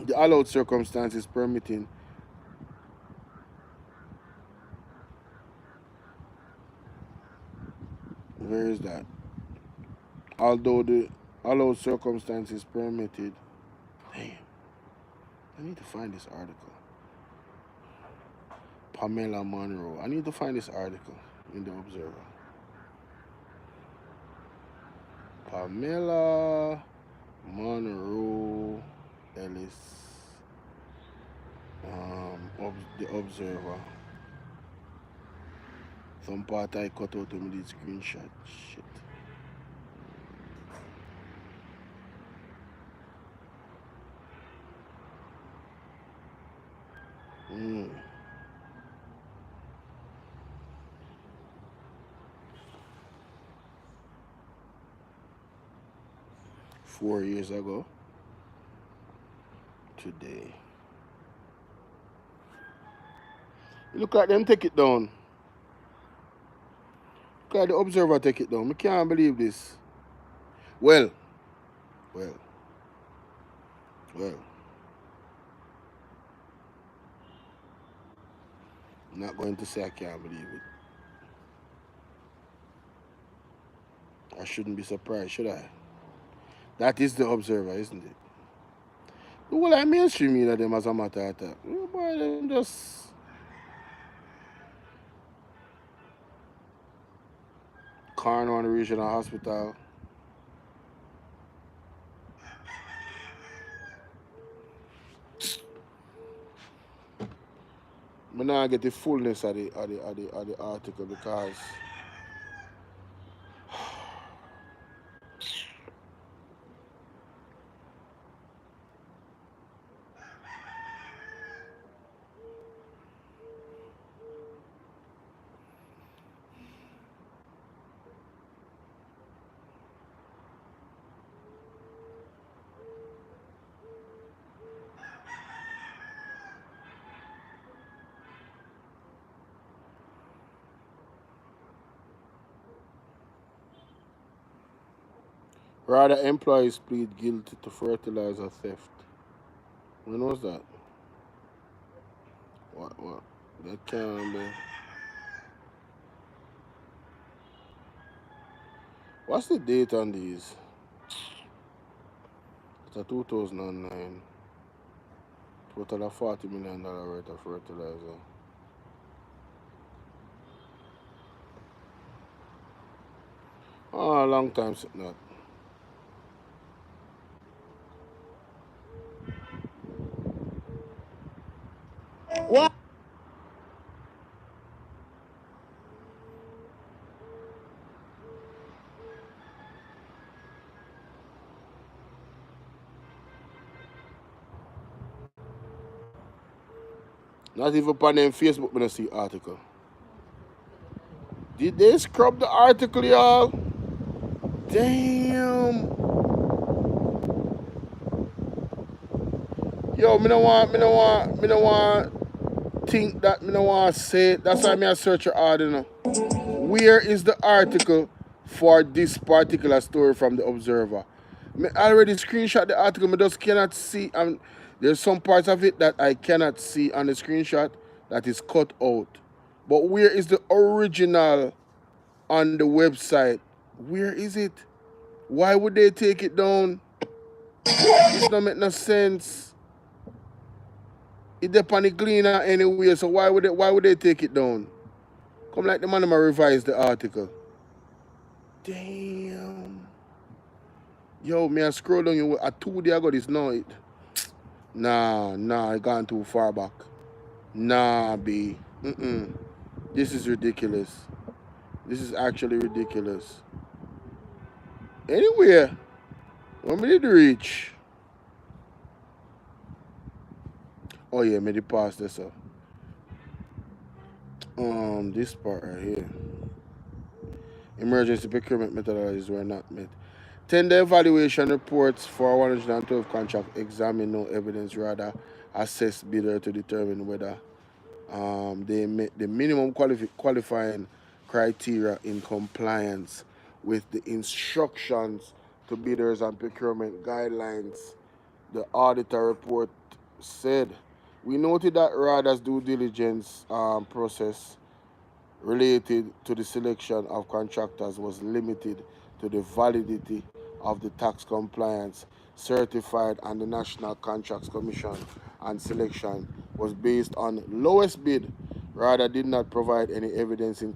A: the allowed circumstances permitting, where is that? Although the allowed circumstances permitted, damn, I need to find this article. Pamela Monroe. I need to find this article in the Observer. Pamela Monroe Ellis. The Observer. Some part I cut out with the screenshot. Shit. 4 years ago today. Look at them take it down. Look at the Observer take it down. I can't believe this. Well. I'm not going to say I can't believe it. I shouldn't be surprised, should I? That is the Observer, isn't it? Well, I mainstream media them as a matter of fact. Boy, them just Cornwall Regional Hospital. I'm not get the fullness of the article because rather employees plead guilty to fertilizer theft. When was that? What? That can't be. What's the date on these? It's a 2009. Total of $40 million worth of fertilizer. Oh, a long time since that. Not even on them Facebook, I don't see article. Did they scrub the article, y'all? Damn. Yo, me no want think that, me no want say it. That's why I search your hard, you know. Where is the article for this particular story from the Observer? I already screenshot the article, I just cannot see. There's some parts of it that I cannot see on the screenshot that is cut out. But where is the original on the website? Where is it? Why would they take it down? This don't make no sense. It's on the cleaner anyway, so why would they take it down? Come like the man who revise the article. Damn. Yo, me I scroll down you a 2 days ago this night. Nah, I gone too far back. Nah, B. This is ridiculous. This is actually ridiculous. Anyway, when we did reach. Oh yeah, me did pass this up. This part right here. Emergency procurement methodologies were not met. Tender evaluation reports for 112 contract examine no evidence, rather assess bidder to determine whether they met the minimum qualifying criteria in compliance with the instructions to bidders and procurement guidelines. The auditor report said, we noted that RADA's due diligence process related to the selection of contractors was limited to the validity of the tax compliance certified, and the National Contracts Commission and selection was based on lowest bid. RADA did not provide any evidence it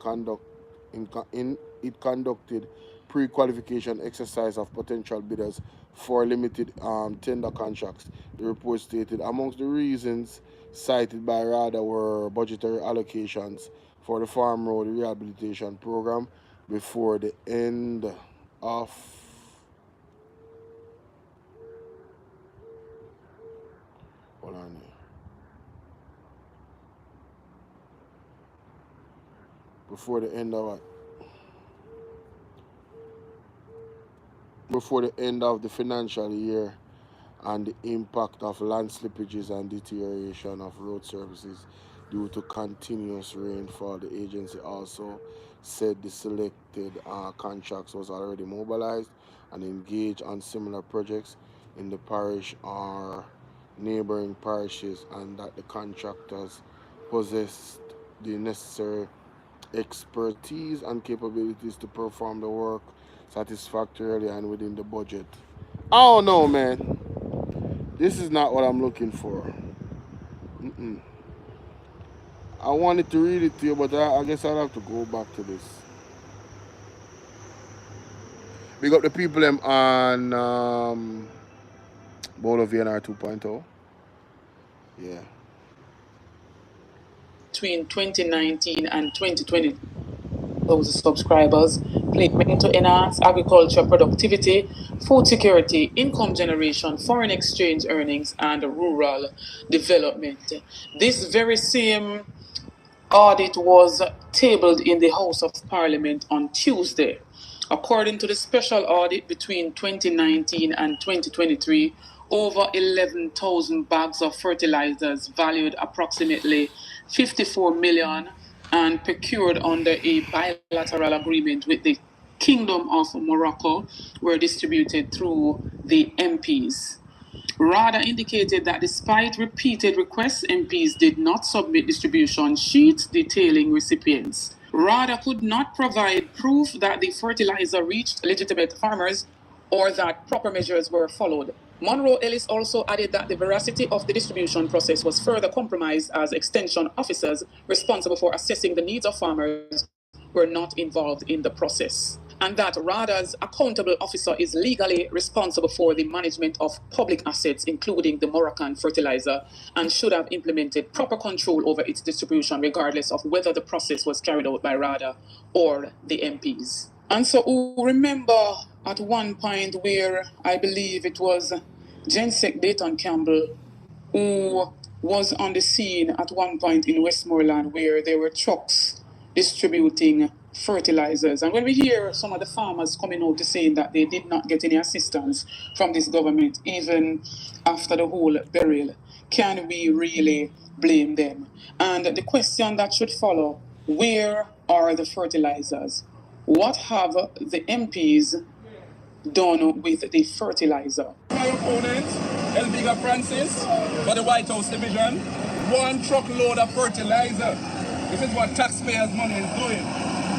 A: conducted pre-qualification exercise of potential bidders for limited tender contracts. The report stated amongst the reasons cited by RADA were budgetary allocations for the Farm Road Rehabilitation Program before the end of before the end of the financial year, and the impact of land slippages and deterioration of road services due to continuous rainfall. The agency also said the selected contracts was already mobilized and engaged on similar projects in the parish or neighboring parishes, and that the contractors possessed the necessary expertise and capabilities to perform the work satisfactorily and within the budget. I don't know, man. This is not what I'm looking for. I wanted to read it to you, but I guess I'll have to go back to this. We got the people them on Bolo VNR 2.0. Yeah.
Q: Between 2019 and 2020, those subscribers pledging to enhance agriculture productivity, food security, income generation, foreign exchange earnings, and rural development. This very same audit was tabled in the House of Parliament on Tuesday. According to the special audit between 2019 and 2023, over 11,000 bags of fertilizers valued approximately 54 million and procured under a bilateral agreement with the Kingdom of Morocco were distributed through the MPs. RADA indicated that despite repeated requests, MPs did not submit distribution sheets detailing recipients. RADA could not provide proof that the fertilizer reached legitimate farmers or that proper measures were followed. Monroe Ellis also added that the veracity of the distribution process was further compromised as extension officers responsible for assessing the needs of farmers were not involved in the process, and that RADA's accountable officer is legally responsible for the management of public assets, including the Moroccan fertilizer, and should have implemented proper control over its distribution, regardless of whether the process was carried out by RADA or the MPs. And so remember at one point where I believe it was Jensek Dayton Campbell who was on the scene at one point in Westmoreland where there were trucks distributing fertilizers. And when we hear some of the farmers coming out to saying that they did not get any assistance from this government, even after the whole burial, can we really blame them? And the question that should follow, where are the fertilizers? What have the MPs done with the fertilizer?
R: My opponent, Elviga Francis, for the White House division, 1 truckload of fertilizer. This is what taxpayers' money is doing.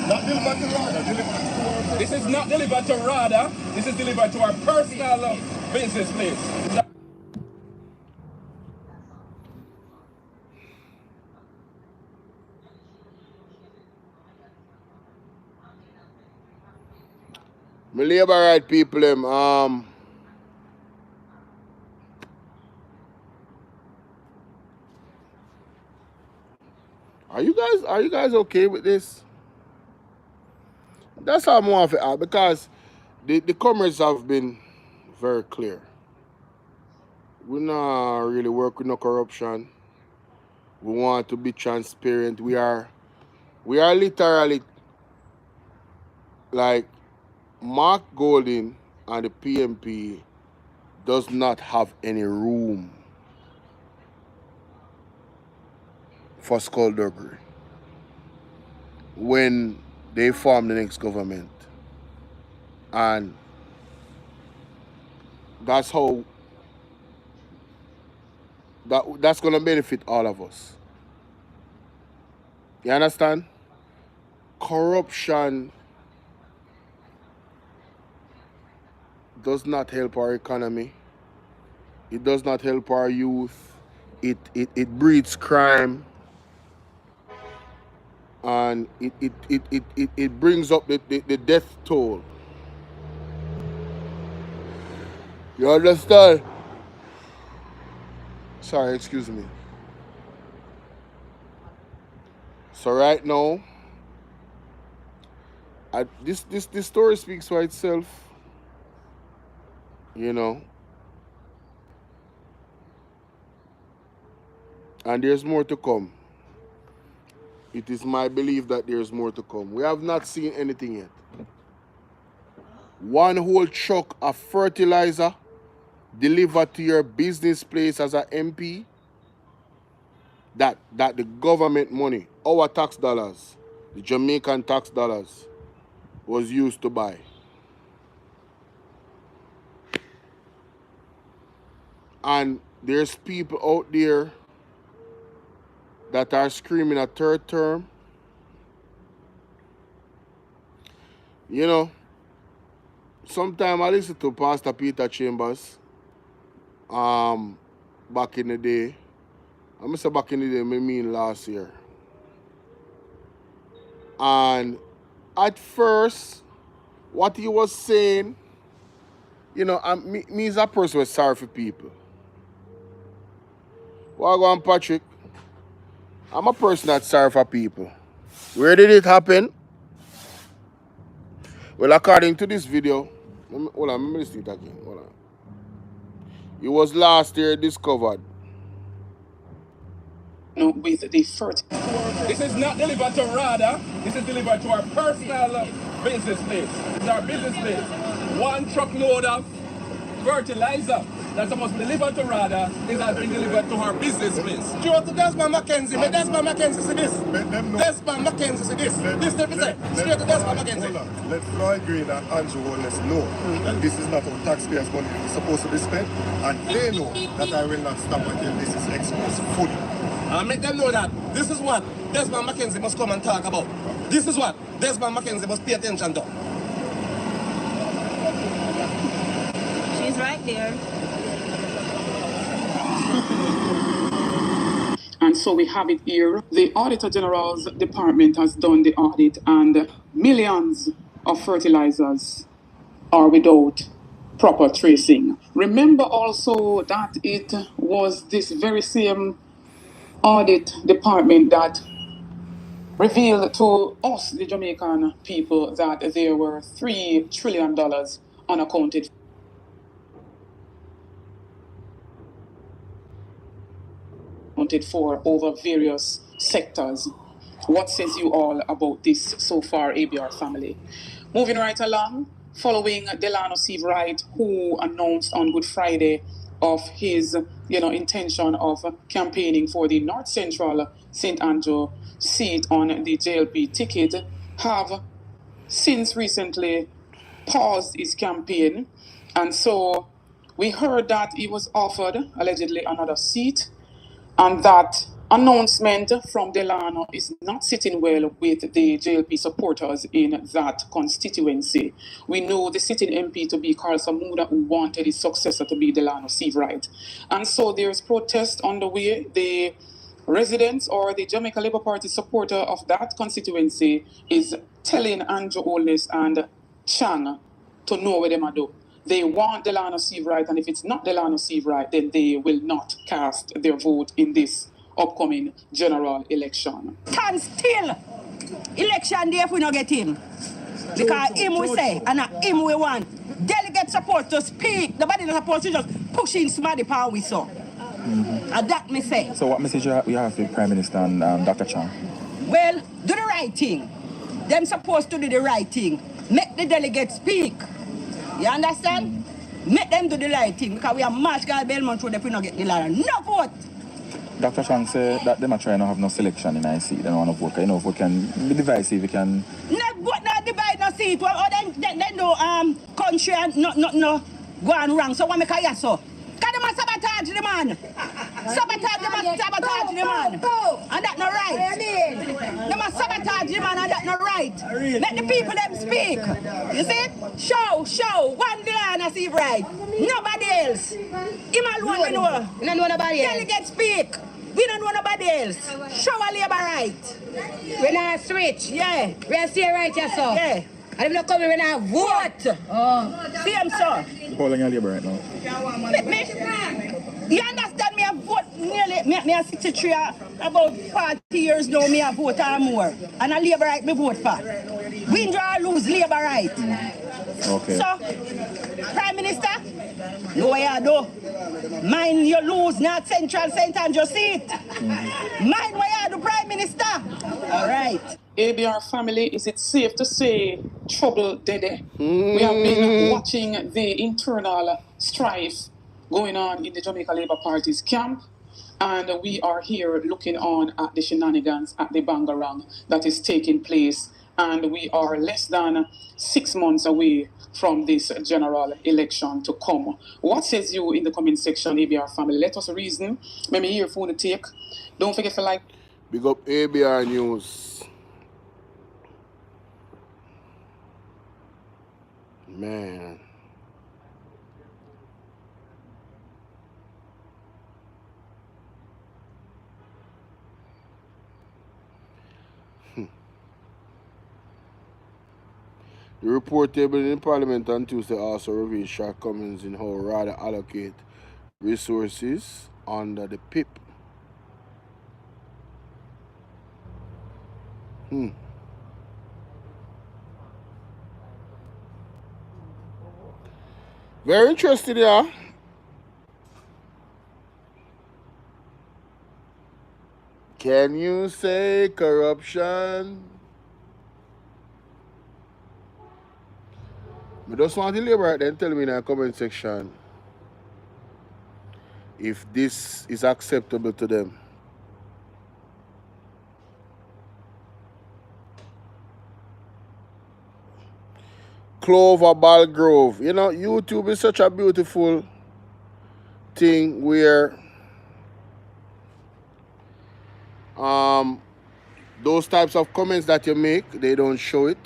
R: Not delivered to RADA, delivered to our... This is not delivered to RADA, this is delivered to our personal business place.
A: My labor right people, are you guys okay with this? That's how I'm want to ask, because the comments have been very clear. We not really work with no corruption. We want to be transparent. We are literally like Mark Golding and the PMP does not have any room for skullduggery when they form the next government. And that's how that's gonna benefit all of us. You understand? Corruption does not help our economy. It does not help our youth. It breeds crime. And it brings up the death toll. You understand? Sorry, excuse me. So right now, this story speaks for itself. You know. And there's more to come. It is my belief that there's more to come. We have not seen anything yet. 1 whole truck of fertilizer delivered to your business place as an MP, that the government money, our tax dollars, the Jamaican tax dollars, was used to buy. And there's people out there that are screaming a 3rd term. You know, sometimes I listen to Pastor Peter Chambers back in the day. I'm say back in the day, I mean last year. And at first, what he was saying, you know, me as a person was sorry for people. Well, go on, Patrick. I'm a person that's sorry for people. Where did it happen? Well, according to this video, hold on, let me listen to it again. Hold on. It was last year discovered.
Q: With the fertilizer.
R: This is not delivered to RADA, this is delivered to our personal business place. This is our business place. 1 truckload of fertilizer that's supposed to be delivered to RADA, this has been delivered to our business place.
S: Do you want to Desmond Mackenzie? May Desmond Mackenzie see this? Desmond Mackenzie see this? This they say. Straight to Desmond Mackenzie.
T: Let Floyd Green and Andrew Holness know that this is not our taxpayers' money that is supposed to be spent, and they know that I will not stop until this is exposed fully.
S: And make them know that this is what Desmond Mackenzie must come and talk about. This is what Desmond Mackenzie must pay attention to.
U: She's right there.
Q: And so we have it here. The Auditor General's department has done the audit, and millions of fertilizers are without proper tracing. Remember also that it was this very same audit department that revealed to us, the Jamaican people, that there were $3 trillion unaccounted. accounted for over various sectors. What says you all about this so far, ABR family? Moving right along, following Delano Seabright, who announced on Good Friday of his intention of campaigning for the North Central St. Andrew seat on the JLP ticket, have since recently paused his campaign. And so we heard that he was offered allegedly another seat, and that announcement from Delano is not sitting well with the JLP supporters in that constituency. We know the sitting MP to be Carl Samuda, who wanted his successor to be Delano Seabright. And so there's protest on the way. The residents or the Jamaica Labour Party supporter of that constituency is telling Andrew Holness and Chang to know what they might do. They want Delano Seabright, and if it's not Delano Seabright, then they will not cast their vote in this upcoming general election.
C: Stand still. Election day if we not get him. Because him we say, and not him we want. Delegates supposed to speak. Nobody not supposed to just push in somebody power we saw. And that me say.
V: So what message you have for Prime Minister and Dr. Chang?
C: Well, do the right thing. Them supposed to do the right thing. Make the delegates speak. You understand? Make them do the right thing because we are march God Belmont Road if we not get the land. No vote!
V: Dr. Chang said that them are trying to have no selection in IC. They don't want to vote. You know, if we can be divisive, we can...
C: No vote, not divide, no seat. Well, then no country and no go on wrong. So what make a yes so? Because they must sabotage the man. Sabotage, they must sabotage the man. And that's not right. They must sabotage the man and that's not right. Let the people them speak. You see? Show. One Delano Seabright. Nobody else. Him alone we know. We don't know nobody else. Delegate speak. We don't know nobody else. Show a labor right.
W: We not switch.
C: Yeah.
W: We are still right here, so.
C: Yeah.
W: And if we not come, we not vote.
C: See him, sir.
V: Holding your labor right now.
C: You understand me? I vote nearly, me a 63, about 40 years now, me a vote or more. And a labor right me vote for. Win, draw, lose, labor right.
V: Okay.
C: So, Prime Minister, know what you do. Mind you lose, not Central St. Andrew seat. Mind what you do, Prime Minister. All right.
Q: ABR family, is it safe to say trouble dede? We have been watching the internal strife going on in the Jamaica Labour Party's camp, and we are here looking on at the shenanigans at the Bangarang that is taking place, and we are less than 6 months away from this general election to come. What says you in the comment section, ABR family? Let us reason. Maybe here for the take. Don't forget to like.
A: Big up ABR News. Man. The report tabled in Parliament on Tuesday also revealed shortcomings in how RADA allocate resources under the PIP. Very interesting, yeah. Can you say corruption? I just want the labor right then tell me in the comment section if this is acceptable to them. Clover Ball Grove. You know, YouTube is such a beautiful thing where those types of comments that you make, they don't show it.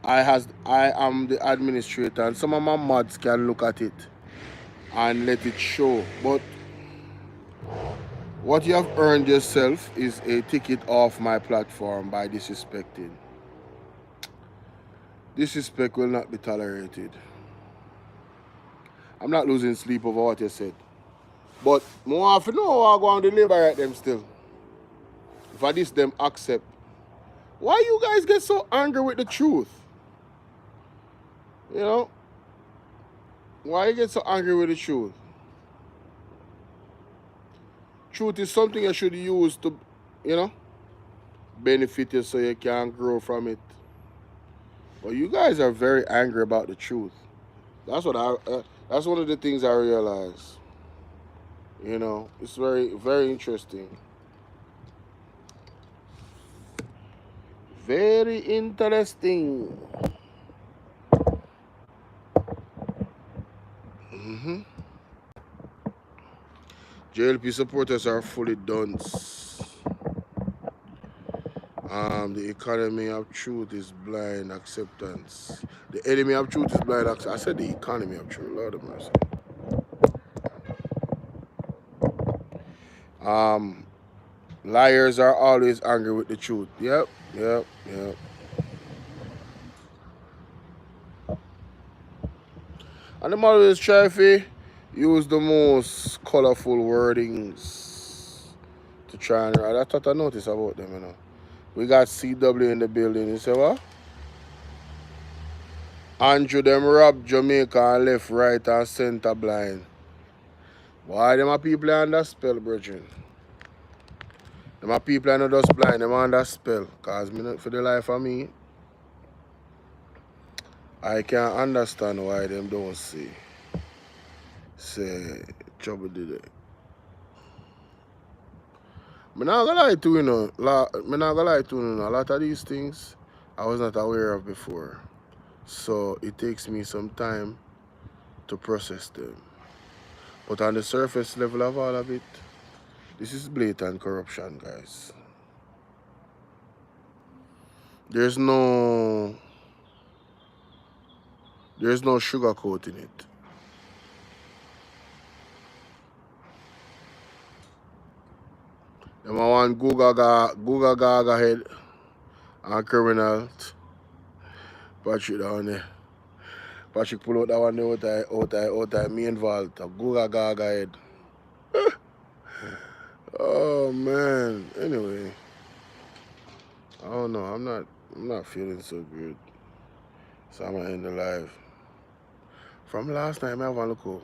A: I am the administrator, and some of my mods can look at it and let it show. But what you have earned yourself is a ticket off my platform by disrespecting. Disrespect will not be tolerated. I'm not losing sleep over what you said. But more often, no, I go on the labor right them still. For this, them accept. Why you guys get so angry with the truth? You know? Why you get so angry with the truth? Truth is something you should use to, you know, benefit you so you can grow from it. But you guys are very angry about the truth. That's what that's one of the things I realize. You know, it's very, very interesting. Very interesting. Mm-hmm. JLP supporters are fully dunce. The economy of truth is blind acceptance. The enemy of truth is blind acceptance. I said the economy of truth. Lord of mercy. Liars are always angry with the truth. Yep. And I'm always try to use the most colorful wordings to try and write. That's what I noticed about them, you know. We got CW in the building. You say what? Andrew them robbed Jamaica and left, right, and center blind. Why them are people under spell, brethren? Them are people are not just blind, them are under spell. Cause for the life of me, I can't understand why them don't see. Say trouble did it. I'm not gonna lie to you, know. A lot of these things I was not aware of before. So it takes me some time to process them. But on the surface level of all of it, this is blatant corruption, guys. There's no sugarcoating it. Them a want Google Gaga head and criminal. Patrick down there. Patrick pull out that one out of main vault. Google Gaga head. Oh man. Anyway. I don't know. I'm not feeling so good. So I'm gonna end the live. From last time I have a look.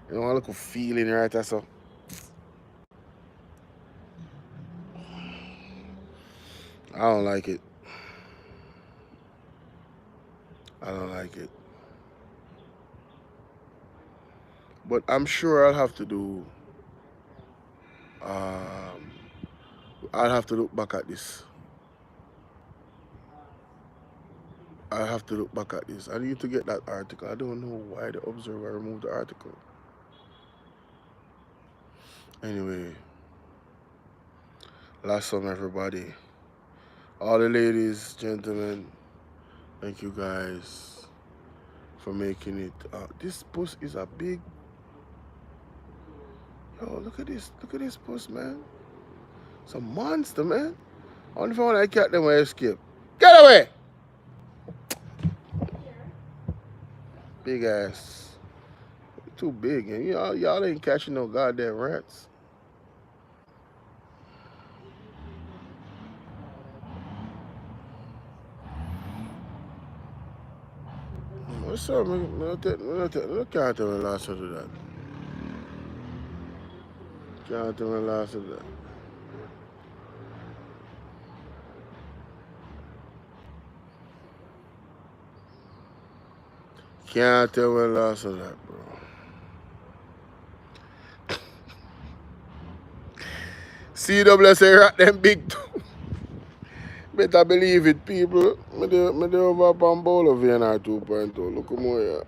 A: You know, a little feeling right there, so. I don't like it. But I'm sure I'll have to do. I'll have to look back at this. I need to get that article. I don't know why the Observer removed the article. Anyway, last song, everybody. All the ladies, gentlemen, thank you guys for making it. This post is a big. Yo, look at this. Look at this post, man. It's a monster, man. Only if I want to catch them when I escape. Get away! Big ass. Too big. And y'all ain't catching no goddamn rats. What's up? I can't tell when last I do that. Can't tell when last I do that. Can't tell when last of that, bro. CW say rat them big too. Better believe it, people. Me over up on Bolo VNR 2.0. Look more here.